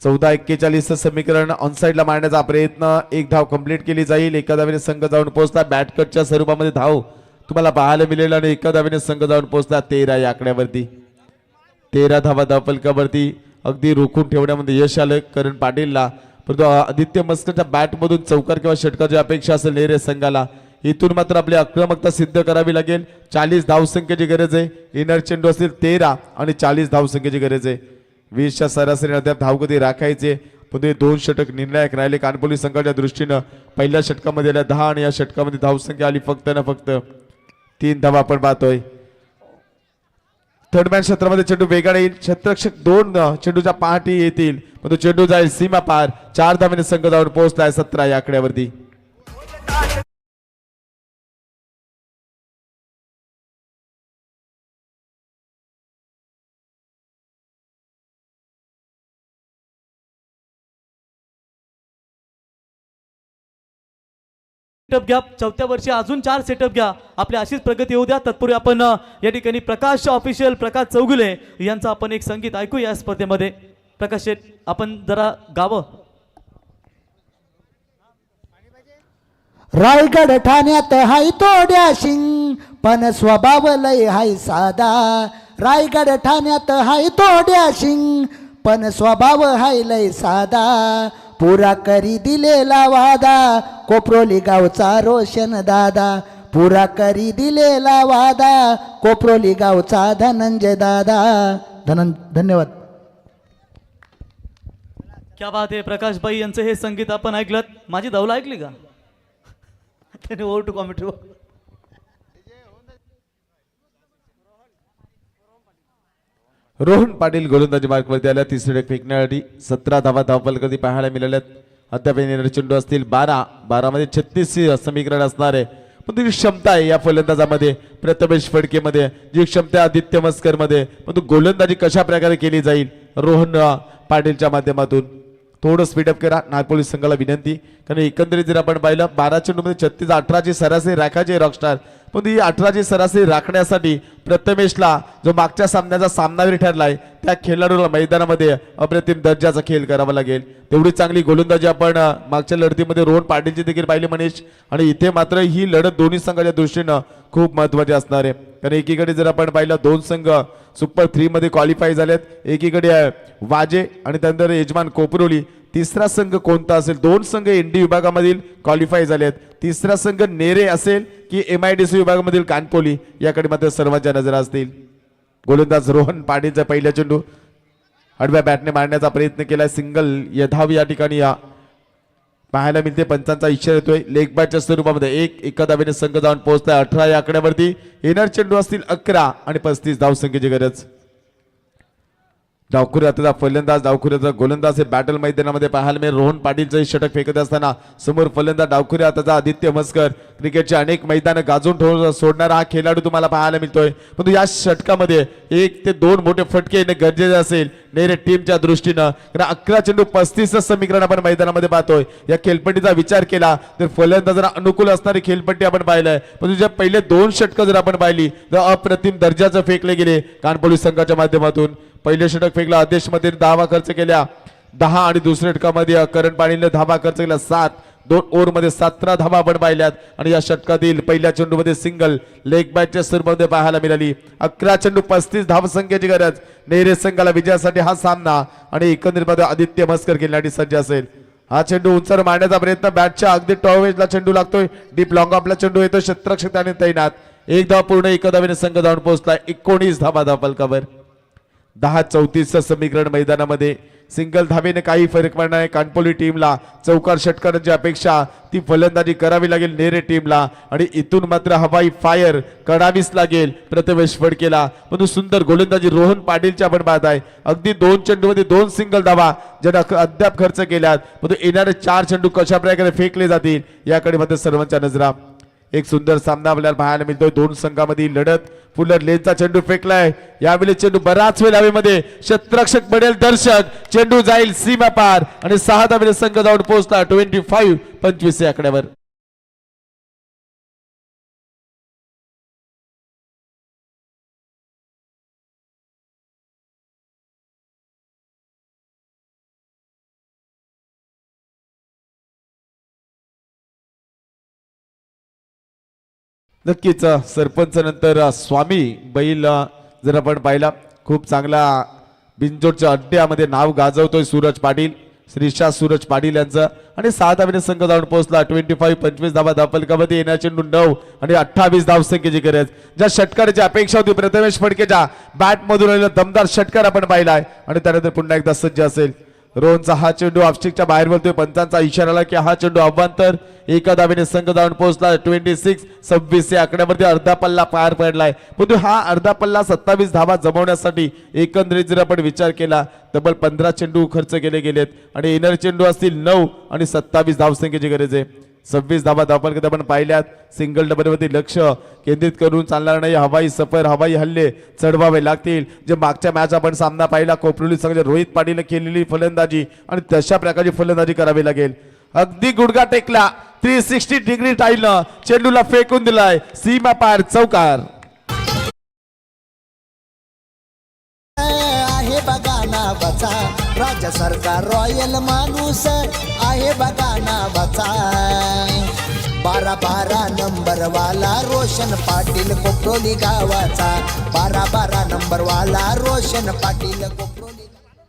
14-41 समीकरण ऑनसाइडला मारण्याचा प्रयत्न. 1 धाव कंप्लीट केली जाईल. एका धावेने संघ जाऊन पोहोचला. बॅटकटच्या स्वरूपामध्ये धाव तुम्हाला पाहायला मिळेल आणि एका धावेने संघ जाऊन पोहोचला 13 या आकड्यावरती. 13 धावा धावफलकावरती अगदी रोखून ठेवण्यामध्ये यश आलं करण पाटीलला. परंतु आदित्य मस्करच्या बॅटमधून चौकार किंवा षटकाची अपेक्षा असेल नेरे संघाला. इथून मात्र आपली आक्रमकता सिद्ध करावी लागेल. 40 धावसंख्येची गरज आहे. इनर चेंडू असतील 13 आणि 40 धावसंख्येची गरज आहे. 20च्या सरासरी अद्याप धावगती राखायचे, पण ते 2 षटक निर्णायक राहिले कानपोली संघाच्या दृष्टीनं. पहिल्या षटकामध्ये आल्या 10 आणि या षटकामध्ये धावसंख्या आली फक्त ना फक्त 3 धावा आपण पाहतोय. थर्ड मॅन क्षेत्रामध्ये चेंडू वेगाने येईल. क्षेत्ररक्षक 2 चेंडूच्या पाठी येतील, पण तो चेंडू जाईल सीमा पार. 4 धावेने संघ जाऊन पोहोचलाय 17 या आकड्यावरती. सेटअप घ्या. 4थ्या वर्षी अजून 4 सेटअप घ्या. आपली अशीच प्रगती होऊ द्या. तत्पूर्वी आपण या ठिकाणी प्रकाश ऑफिशियल प्रकाश चौगुले यांचं आपण एक संगीत ऐकू या स्पर्धेमध्ये. प्रकाश शेठ आपण जरा गावं. रायगड ठाण्यात हाय तोड्या शिंग पण स्वभाव लय हाय साधा. रायगड ठाण्यात हाय तोड्या शिंग पण स्वभाव हाय लय साधा. पुरा करी दिलेला वादा कोपरोली गावचा रोशन दादा. पुरा करी दिलेला वादा कोपरोली गावचा धनंजय दादा. धन्यवाद. क्या बात आहे. प्रकाश भाई यांचं हे संगीत आपण ऐकलं. माझी धवला ऐकली का त्याने over to commentary. Rohan Patil गोलंदाजी मार्कवरती आल्या. तिसरे फेकण्यासाठी 17 धावा धावफलकावरती पाहायला मिळाल्यात. अद्याप चेंडू असतील 12 मध्ये 36 समीकरण असणार आहे. पण तुझी क्षमता आहे या फलंदाजामध्ये, प्रथमेश फडकेमध्ये जी क्षमता आदित्य मस्कर मध्ये, पण तू गोलंदाजी कशा प्रकारे केली जाईल रोहन पाटीलच्या माध्यमातून. थोडं स्पीडअप करा नागपूर संघाला विनंती. कारण एकंदरीत जर आपण पाहिलं 12 चेंडूमध्ये 36-18 सरासरी राखायचे रॉकस्टार, पण ही 18ची सरासरी राखण्यासाठी प्रथमेशला जो मागच्या सामन्याचा सामनावीर ठरलाय त्या खेळाडूला मैदानामध्ये अप्रतिम दर्जाचा खेळ करावा लागेल. तेवढी चांगली गोलंदाजी आपण मागच्या लढतीमध्ये रोहन पाटीलची देखील पाहिली मनीष. आणि इथे मात्र ही लढत दोन्ही संघाच्या दृष्टीनं खूप महत्वाची असणार आहे. कारण एकीकडे जर आपण पाहिलं दोन संघ सुपर 3 मध्ये क्वालिफाय झालेत. एकीकडे वाजे आणि त्यानंतर यजमान कोपरोली. तिसरा संघ कोणता असेल? दोन संघ एनडी विभागामधील क्वालिफाय झालेत. तिसरा संघ नेरे असेल की MIDC विभागामधील कानपोली याकडे मात्र सर्वांच्या नजरा असतील. गोलंदाज रोहन पाटीलचा पहिला चेंडू आडव्या बॅटने मारण्याचा प्रयत्न केला. सिंगल यथावी या ठिकाणी पाहायला मिळते. पंचांचा इशारा येतोय लेग बॅटच्या स्वरूपामध्ये. एका धावेने संघ जाऊन पोहोचलाय 18 या आकड्यावरती. येणार चेंडू असतील 11 आणि 35 धावसंख्येची गरज. डावखुऱ्याचा फलंदाज डावखुऱ्याचा गोलंदाज हे बॅटल मैदानामध्ये पाहायला मिळेल. रोहन पाटीलचं षटक फेकत असताना समोर फलंदाज डावखुऱ्या त्याचा आदित्य मस्कर. क्रिकेटचे अनेक मैदान गाजून सोडणारा हा खेळाडू तुम्हाला पाहायला मिळतोय. परंतु या षटकामध्ये 1 ते 2 मोठे फटके येणे गरजेचे असेल नेरे टीमच्या दृष्टीनं. कारण 11 चेंडू 35 समीकरण आपण मैदानामध्ये पाहतोय. या खेळपट्टीचा विचार केला तर फलंदाजांना अनुकूल असणारी खेळपट्टी आपण पाहिलंय. परंतु ज्या पहिले 2 षटकं जर आपण पाहिली तर अप्रतिम दर्जाचं फेकले गेले कानपोली संघाच्या माध्यमातून. पहिले षटक फेकला आदेश मध्ये धावा खर्च केल्या 10 आणि दुसऱ्या षटकामध्ये करण पाटीलने धावा खर्च केल्या 7. 2 ओव्हरमध्ये 17 धावा आपण पाहिल्यात. आणि या षटकातील पहिल्या चेंडूमध्ये सिंगल लेग बॅटच्या स्वरूपामध्ये पाहायला मिळाली. 11 चेंडू 35 धावसंख्येची गरज नेरे संघाला विजयासाठी हा सामना. आणि एकंदरीत आदित्य मस्कर खेळण्यासाठी सज्ज असेल. हा चेंडू उंचावर मारण्याचा प्रयत्न बॅटच्या अगदी टॉवेजला चेंडू लागतोय. डीप लॉंग आपला चेंडू येतो क्षेत्ररक्षकाने तैनात. एक धाव पूर्ण एका धावेने संघ जाऊन पोहोचलाय 19 धावा धावफलकावर. 10-34 समीकरण मैदानामध्ये. सिंगल धावेने काही फरक पडणार नाही. कानपोली टीमला चौकार षटकारांची अपेक्षा ती फलंदाजी करावी लागेल नेरे टीमला. आणि इथून मात्र हवाई फायर करावीच लागेल प्रथमेश फडकेला. परंतु सुंदर गोलंदाजी रोहन पाटीलची आपण पाहत आहे. अगदी 2 चेंडूमध्ये 2 सिंगल धावा ज्याने अद्याप खर्च केल्यात. परंतु येणारे 4 चेंडू कशा प्रकारे फेकले जातील याकडे मात्र सर्वांच्या नजरा. एक सुंदर सामना आपल्याला पाहायला मिळतोय. 2 संघांमधील लढत. फुलर लेनचा चेंडू फेकलाय. यावेळी चेंडू बराच वेळ हवेमध्ये. क्षेत्ररक्षक बनेल दर्शक. चेंडू जाईल सीमा पार आणि 6 धावेने संघ जाऊन पोहोचला 25-25 या आकड्यावर. नक्कीच सरपंच नंतर स्वामी बैल जर आपण पाहिला खूप चांगला बिनजोडच्या अड्ड्यामध्ये नाव गाजवतोय सूरज पाटील. श्रीशा सूरज पाटील यांचं. आणि 6 धावेने संघ जाऊन पोहोचला 25-25 धावा धावफलकामध्ये. येणार चेंडू 9 आणि 28 धावसंख्येची गरज. ज्या षटकाराची अपेक्षा होती प्रथमेश फडकेच्या बॅट मधून आलेला दमदार षटकार आपण पाहिलाय. आणि त्यानंतर पुन्हा एकदा सज्ज असेल. रोहनचा हा चेंडू ऑफस्टिकच्या बाहेर बोलतोय. पंचांचा इशारा आला की हा चेंडू अवांतर. एका धावेने संघ जाऊन पोहोचला 26-26 या आकड्यावरती. अर्धा पल्ला पार पडलाय. परंतु हा अर्धा पल्ला 27 धावा जमवण्यासाठी एकंदरीत जर आपण विचार केला तब्बल 15 चेंडू खर्च केले गेलेत. आणि येणारे चेंडू असतील 9 आणि 27 धावसंख्येची गरज आहे. 26 धावा धावफलकात आपण पाहिल्यात. सिंगल डबलवरती लक्ष केंद्रित करून चालणार नाही. हवाई सफर हवाई हल्ले चढवावे लागतील. जे मागच्या मॅच आपण सामना पाहिला कोपरोली संघाच्या रोहित पाटीलने केलेली फलंदाजी आणि तशा प्रकारची फलंदाजी करावी लागेल. अगदी गुडघा टेकला 360 डिग्री टाईलनं चेंडूला फेकून दिलाय सीमा पार चौकार. आहे बघा नावाचा राज्य सरकार रॉयल माणूस आहे बघा नावाचा. 12 नंबर वाला रोशन पाटील कोपरोली गावाचा. 12 नंबर वाला रोशन पाटील कोपरोली.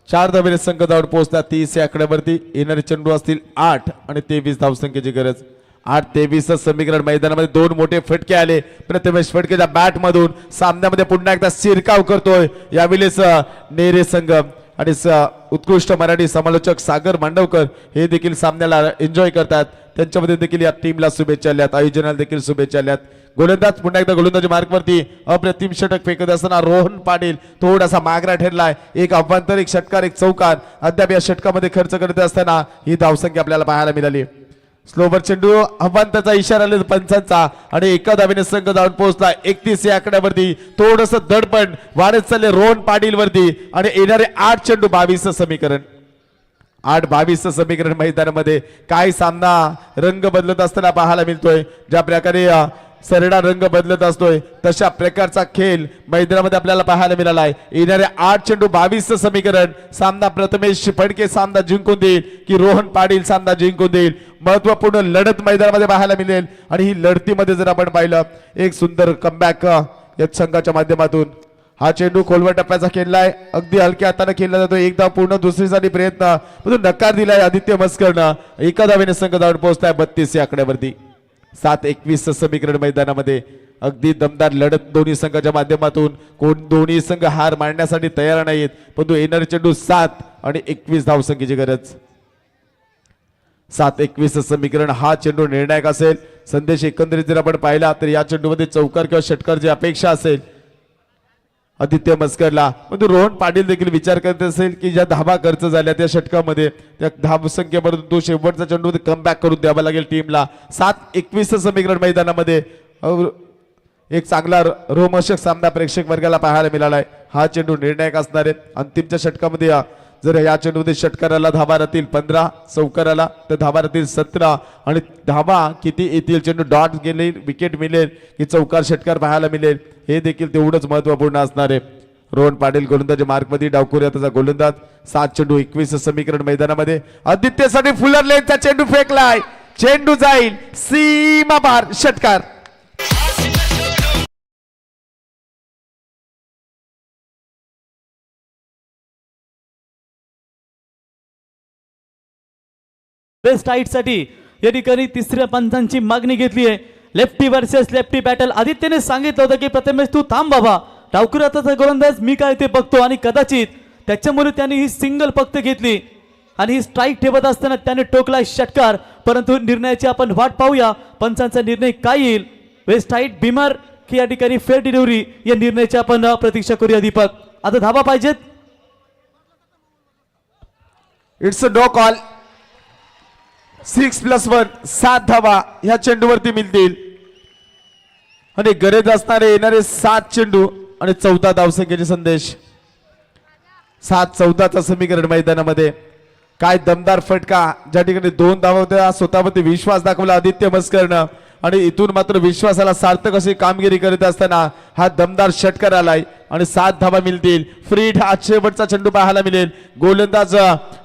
4 धावेने संघ धावत पोहोचला 30 या आकड्यावरती. येणारे चेंडू असतील 8 आणि 23 धावसंख्येची गरज. 8-23 समीकरण मैदानामध्ये 2 मोठे फटके आले प्रथमेश फडकेच्या बॅट मधून. सामन्यामध्ये पुन्हा एकदा शिरकाव करतोय यावेळेस नेरे संघ. आणि उत्कृष्ट मराठी समालोचक सागर मांडवकर हे देखील सामन्याला एन्जॉय करतात. त्यांच्यामध्ये देखील या टीमला शुभेच्छा आल्यात. आयोजनाला देखील शुभेच्छा आल्यात. गोलंदाज पुन्हा एकदा गोलंदाजी मार्गवरती. अप्रतिम षटक फेकत असताना रोहन पाटील थोडासा मागरा ठरलाय. एक अभ्यंतर एक षटकार एक चौकार अद्याप या षटकामध्ये खर्च करत असताना ही धावसंख्या आपल्याला पाहायला मिळाली. स्लोवर चेंडू अव्हांताचा इशारा आले पंचांचा. आणि एका धावेने संघ जाऊन पोहोचला 31 या आकड्यावरती. थोडस दडपण वाढत चालले रोहन पाटील वरती. आणि येणारे 8 चेंडू 22 समीकरण. 8-22 समीकरण मैदानामध्ये काय सामना रंग बदलत असताना पाहायला मिळतोय. ज्या प्रकारे सरडा रंग बदलत असतोय तशा प्रकारचा खेळ मैदानामध्ये आपल्याला पाहायला मिळाला आहे. येणाऱ्या 8 चेंडू 22 समीकरण सामना प्रथमेश फडके सामना जिंकून देईल की रोहन पाटील सामना जिंकून देईल. महत्वपूर्ण लढत मैदानामध्ये पाहायला मिळेल आणि ही लढतीमध्ये जर आपण पाहिलं एक सुंदर कमबॅक या संघाच्या माध्यमातून. हा चेंडू खोलवर टप्प्याचा खेळलाय, अगदी हलक्या हाताने खेळला जातो. एक धाव पूर्ण दुसरीसाठी प्रयत्न परंतु नकार दिलाय आदित्य मस्करनं. एका धावेने संघ जाऊन पोहोचलाय 32 या आकड्यावरती. 7-21 समीकरण मैदानामध्ये अगदी दमदार लढत दोन्ही संघाच्या माध्यमातून. दोन्ही संघ हार मारण्यासाठी तयार नाहीत परंतु येणारे चेंडू 7 आणि 21 धावसंख्येची गरज. 7-21 समीकरण हा चेंडू निर्णायक असेल. संदेश एकंदरीत जर आपण पाहिला तर या चेंडूमध्ये चौकार किंवा षटकारची अपेक्षा असेल आदित्य मस्करला. परंतु रोहन पाटील देखील विचार करत असेल की ज्या धाबा खर्च झाल्या त्या षटकामध्ये त्या धावसंख्येपर्यंत तो शेवटचा चेंडूमध्ये कमबॅक करून द्यावा लागेल टीमला. 7-21 समीकरण मैदानामध्ये एक चांगला रोमहर्षक सामना प्रेक्षक वर्गाला पाहायला मिळालाय. हा चेंडू निर्णायक असणार आहे. अंतिमच्या षटकामध्ये जर या चेंडूमध्ये षटकाराला धावा राहतील 15, चौकाराला तर धावा राहतील 17 आणि धावा किती येतील, चेंडू डॉट गेले, विकेट मिळेल की चौकार षटकार पाहायला मिळेल हे देखील तेवढंच महत्वपूर्ण असणार आहे. रोहन पाटील गोलंदाजी मार्कमध्ये डावखुऱ्या त्याचा गोलंदाज. 7 चेंडू 21 समीकरण मैदानामध्ये आदित्यसाठी फुलर लेनचा चेंडू फेकलाय. चेंडू जाईल सीमा पार षटकार. बेस्ट हाईट साठी या ठिकाणी तिसऱ्या पंचांची मागणी घेतली आहे. Lefty versus lefty battle. आदित्यने सांगितलं होतं की प्रथमेश तू थांब बाबा, डावखुऱ्याचा गोलंदाज मी काय ते बघतो आणि कदाचित त्याच्यामुळे त्यांनी ही सिंगल फक्त घेतली आणि ही स्ट्राईक ठेवत असताना त्याने टोकला षटकार. परंतु निर्णयाची आपण वाट पाहूया, पंचांचा निर्णय काय येईल. वेस्ट हाईट बिमर की या ठिकाणी फेअर डिलिव्हरी या निर्णयाची आपण प्रतीक्षा करूया. दीपक आता धावा पाहिजेत. It's a no call. 6+1 7 धावा ह्या चेंडूवरती मिळतील आणि गरज असणारे येणारे 7 चेंडू आणि 14 धावसंख्येचे संदेश. 7-14 समीकरण मैदानामध्ये काय दमदार फटका. ज्या ठिकाणी 2 धावा होत्या स्वतःवरती विश्वास दाखवला आदित्य मस्करनं आणि इथून मात्र विश्वासाला सार्थक अशी कामगिरी करीत असताना हा दमदार षटकार आलाय आणि 7 धावा मिळतील. फ्री हिट हा शेवटचा चेंडू पाहायला मिळेल. गोलंदाज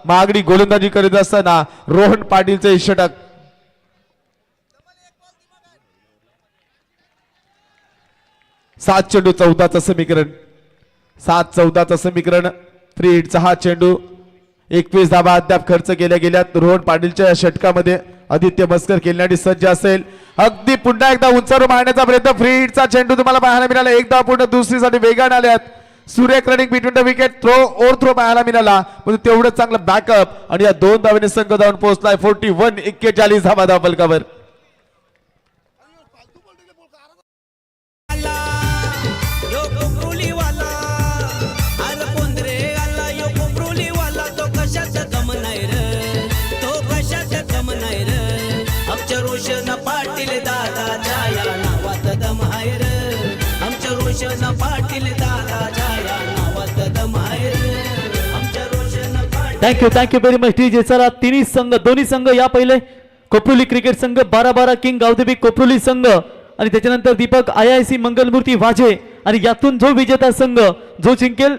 मागणी गोलंदाजी करीत असताना रोहन पाटीलचे षटक. सात चेंडू 14 समीकरण. 7-14 समीकरण. फ्री हिटचा हा चेंडू 21 धावा अद्याप खर्च केल्या गेल्यात. रोहन पाटीलच्या या षटकामध्ये आदित्य मस्कर खेळण्यासाठी सज्ज असेल. अगदी पुन्हा एकदा उंचावर मारण्याचा प्रयत्न. फ्री हिटचा चेंडू तुम्हाला पाहायला मिळाला. एक धाव पूर्ण दुसरीसाठी वेगाने आल्यात. सुरेख running between the wicket. Throw over throw पाहायला मिळाला म्हणजे तेवढंच चांगलं बॅकअप आणि या 2 धावेने संघ जाऊन पोहोचलाय 41 धावा धाव फलकावर. रोशन पाटील दादाच्या या नावात दम आहे र. आमच्या रोशन पाटील दादाच्या या नावात दम आहे र. आमच्या Roshan Patil. Thank you very much DJ. चला तिन्ही संघ दोन्ही संघ या पहिले. कोपरोली क्रिकेट संघ 12-12 किंग गावदेवी कोपरोली संघ आणि त्याच्यानंतर दीपक IIC मंगलमूर्ती वाजे आणि यातून जो विजेता संघ जो जिंकेल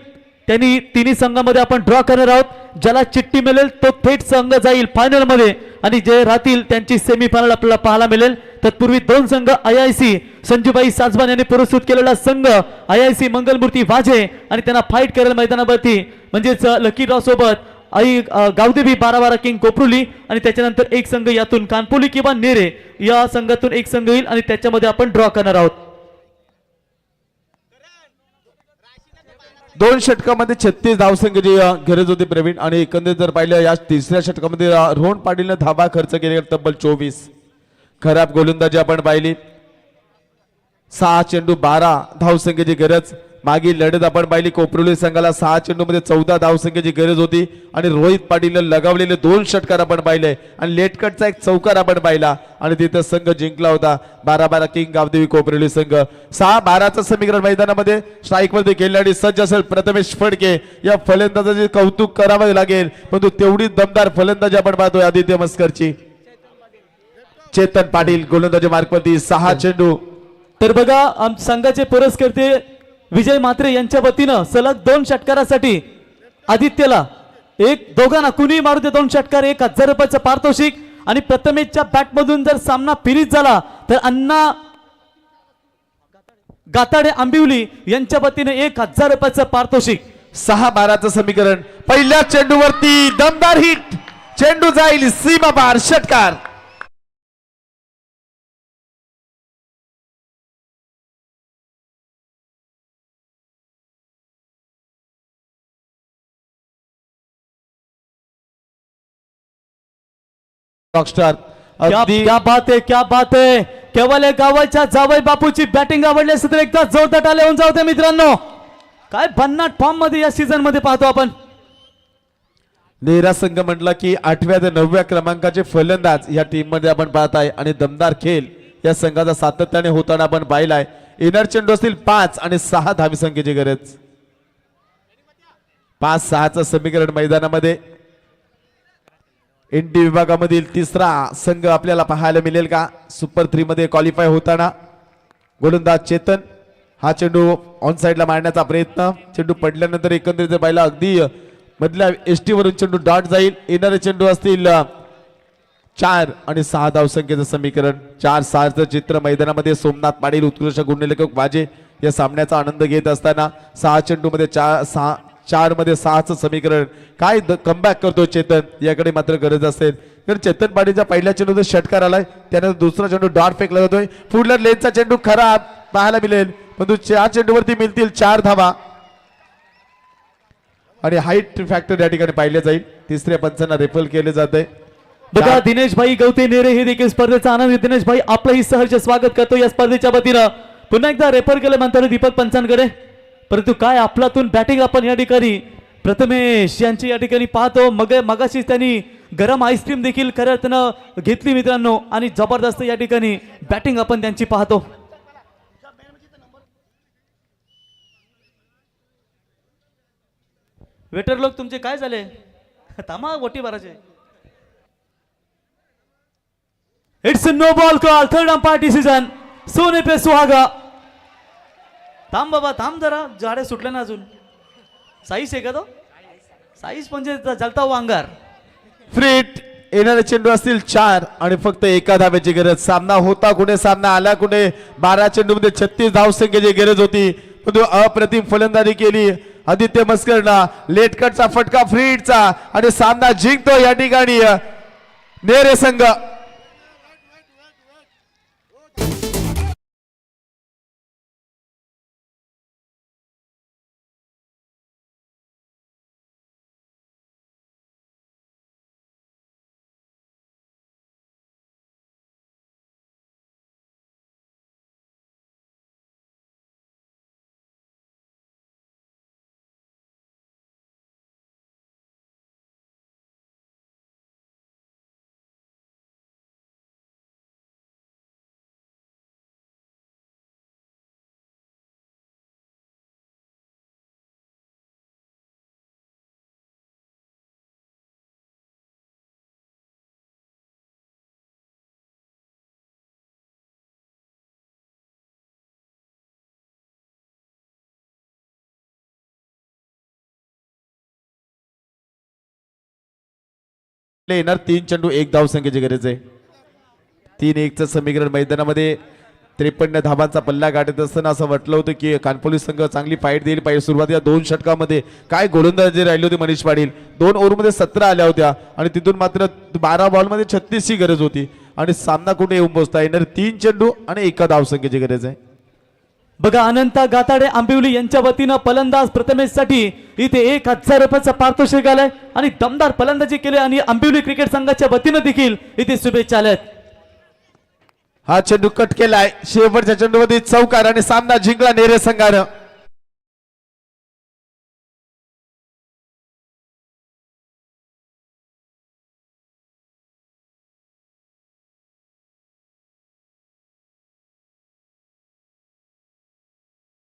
त्यांनी तिन्ही संघामध्ये आपण ड्रॉ करणार आहोत. ज्याला चिठ्ठी मिळेल तो थेट संघ जाईल फायनल मध्ये आणि जे राहतील त्यांची सेमीफायनल आपल्याला पाहायला मिळेल. तत्पूर्वी 2 संघ IIC संजूबाई साजवान यांनी पुरस्कृत केलेला संघ IIC मंगलमूर्ती वाजे आणि त्यांना फाईट करेल मैदानावरती म्हणजेच लकी ड्रॉ सोबत गावदेवी 12-12 किंग कोपरोली आणि त्याच्यानंतर एक संघ यातून कानपोली किंवा नेरे या संघातून एक संघ येईल आणि त्याच्यामध्ये आपण ड्रॉ करणार आहोत. 2 षटकामध्ये 36 धावसंख्येची गरज होती प्रवीण आणि एकंदरीत जर पाहिलं या तिसऱ्या षटकामध्ये रोहन पाटीलने धावा खर्च केले तब्बल 24. खराब गोलंदाजी आपण पाहिली. 6 चेंडू 12 धावसंख्येची गरज. मागील लढत आपण पाहिली कोपरोली संघाला 6 चेंडूमध्ये 14 धावसंख्येची गरज होती आणि रोहित पाटीलने लगावलेले 2 षटकार आपण पाहिले आणि लेटकटचा एक चौकार आपण पाहिला आणि तिथे संघ जिंकला होता 12-12 किंग गावदेवी कोपरोली संघ. 6-12 समीकरण मैदानामध्ये स्ट्राईकवरती खेळण्यासाठी सज्ज असेल प्रथमेश फडके. या फलंदाजाचे कौतुक करावे लागेल परंतु तेवढी दमदार फलंदाजी आपण पाहतोय आदित्य मस्करची. चेतन पाटील गोलंदाजी मार्कवरती 6 चेंडू तर बघा संघाचे पुरस्कर्ते विजय म्हात्रे यांच्या वतीनं सलग 2 षटकारासाठी आदित्यला दोघांना कुणी मारू दे 2 षटकार 1000 रुपयाचं पारितोषिक आणि प्रथमेशच्या बॅटमधून जर सामना फिरीत झाला तर अण्णा गाताडे आंबिवली यांच्या वतीने 1000 रुपयाचं पारितोषिक. 6-12चं समीकरण. पहिल्या चेंडूवरती दमदार हिट, चेंडू जाईल सीमा पार, षटकार. रॉकस्टार क्या बात है, क्या बात है. केवळ गावाच्या जावई बापूची बॅटिंग आवडली असेल तर एकदा जोरदार टाळ्या होऊन जाऊ दे मित्रांनो. काय भन्नाट फॉर्म मध्ये या सीझन मध्ये पाहतो आपण. नेरा संघ म्हटला की 8व्या ते 9व्या क्रमांकाचे फलंदाज या टीम मध्ये आपण पाहताय आणि दमदार खेळ या संघाचा सातत्याने होताना आपण पाहिलाय. येणार चेंडू असतील 5 आणि 6 धावी संख्येची गरज. 5-6चं समीकरण मैदानामध्ये. इंडी विभागामधील तिसरा संघ आपल्याला पाहायला मिळेल का सुपर 3 मध्ये क्वालिफाय होताना. गोलंदाज चेतन, हा चेंडू ऑन साइडला मारण्याचा प्रयत्न, चेंडू पडल्यानंतर एकंदरीत पाहिला अगदी मधल्या एसटी वरून चेंडू डॉट जाईल. येणारे चेंडू असतील 4 आणि 6 धावसंख्येचं समीकरण. 4-6चं चित्र मैदानामध्ये. सोमनाथ पाटील उत्कृष्ट गुणलेखक वाजे या सामन्याचा आनंद घेत असताना 6 चेंडू मध्ये 4 मध्ये 6चं समीकरण. काय कमबॅक करतो चेतन, याकडे मात्र गरज असेल. कारण चेतन पाटीलच्या पहिल्या चेंडू षटकार आलाय, त्यानंतर दुसरा चेंडू डॉट फेकला जातोय. पुढल्या लेनचा चेंडू खराब पाहायला मिळेल, परंतु 4 चेंडूवरती मिळतील 4 धावा आणि हाईट फॅक्टर या ठिकाणी पाहिले जाईल. तिसऱ्या पंचांना रेफर केले जाते. बघा दिनेश भाई गवते नेरे हे देखील स्पर्धेचा आनंद. दिनेश भाई आपलंही सहर्ष स्वागत करतो या स्पर्धेच्या वतीनं. पुन्हा एकदा रेफर केलं म्हणतात दीपक पंचांकडे, परंतु काय आपलातून बॅटिंग आपण या ठिकाणी प्रथमेश यांची या ठिकाणी पाहतो. मगाशी त्यांनी गरम आईस्क्रीम देखील खऱ्या अर्थानं घेतली मित्रांनो आणि जबरदस्त या ठिकाणी बॅटिंग आपण त्यांची पाहतो. वेटर लोक तुमचे काय झाले, थांबा ओटी भरायचे. It's no ball call, third umpire decision, सोने पे सुहागा. थांब बाबा थांब जरा, झाडे सुटले ना अजून. साईज आहे का तो, साईज म्हणजे जलता हुआ अंगार. फ्रीट. येणारे चेंडू असतील 4 आणि फक्त 1 धाव्याची गरज. सामना होता कुठे, सामना आला कुठे. 12 चेंडू मध्ये 36 धावसंख्येची गरज होती, परंतु अप्रतिम फलंदाजी केली आदित्य मस्करला. लेट कटचा फटका फ्रीटचा आणि सामना जिंकतो या ठिकाणी नेरे संघ. येणार 3 चेंडू 1 धावसंख्येची गरज आहे. 3-1चं समीकरण मैदानामध्ये. 53 धावांचा पल्ला गाठत असताना असं वाटलं होतं की कानपोली संघ चांगली फाईट देईल पाहिजे. सुरुवातीला 2 षटकामध्ये काय गोलंदाजी राहिली होती मनीष पाटील. 2 ओव्हरमध्ये 17 आल्या होत्या आणि तिथून मात्र 12 बॉलमध्ये 36ची गरज होती आणि सामना कुठे येऊन पोहोचता. येणार 3 चेंडू आणि 1 धावसंख्येची गरज आहे. बघा अनंता गाताडे आंबिवली यांच्या वतीनं फलंदाज प्रथमेशसाठी इथे 1000 रुपयाचा पारितोषिक आलाय आणि दमदार फलंदाजी केली आणि आंबिवली क्रिकेट संघाच्या वतीनं देखील इथे शुभेच्छा आल्यात. हा चेंडू कट केलाय, शेवटच्या चेंडूमध्ये चौकार आणि सामना जिंकला नेरे संघानं.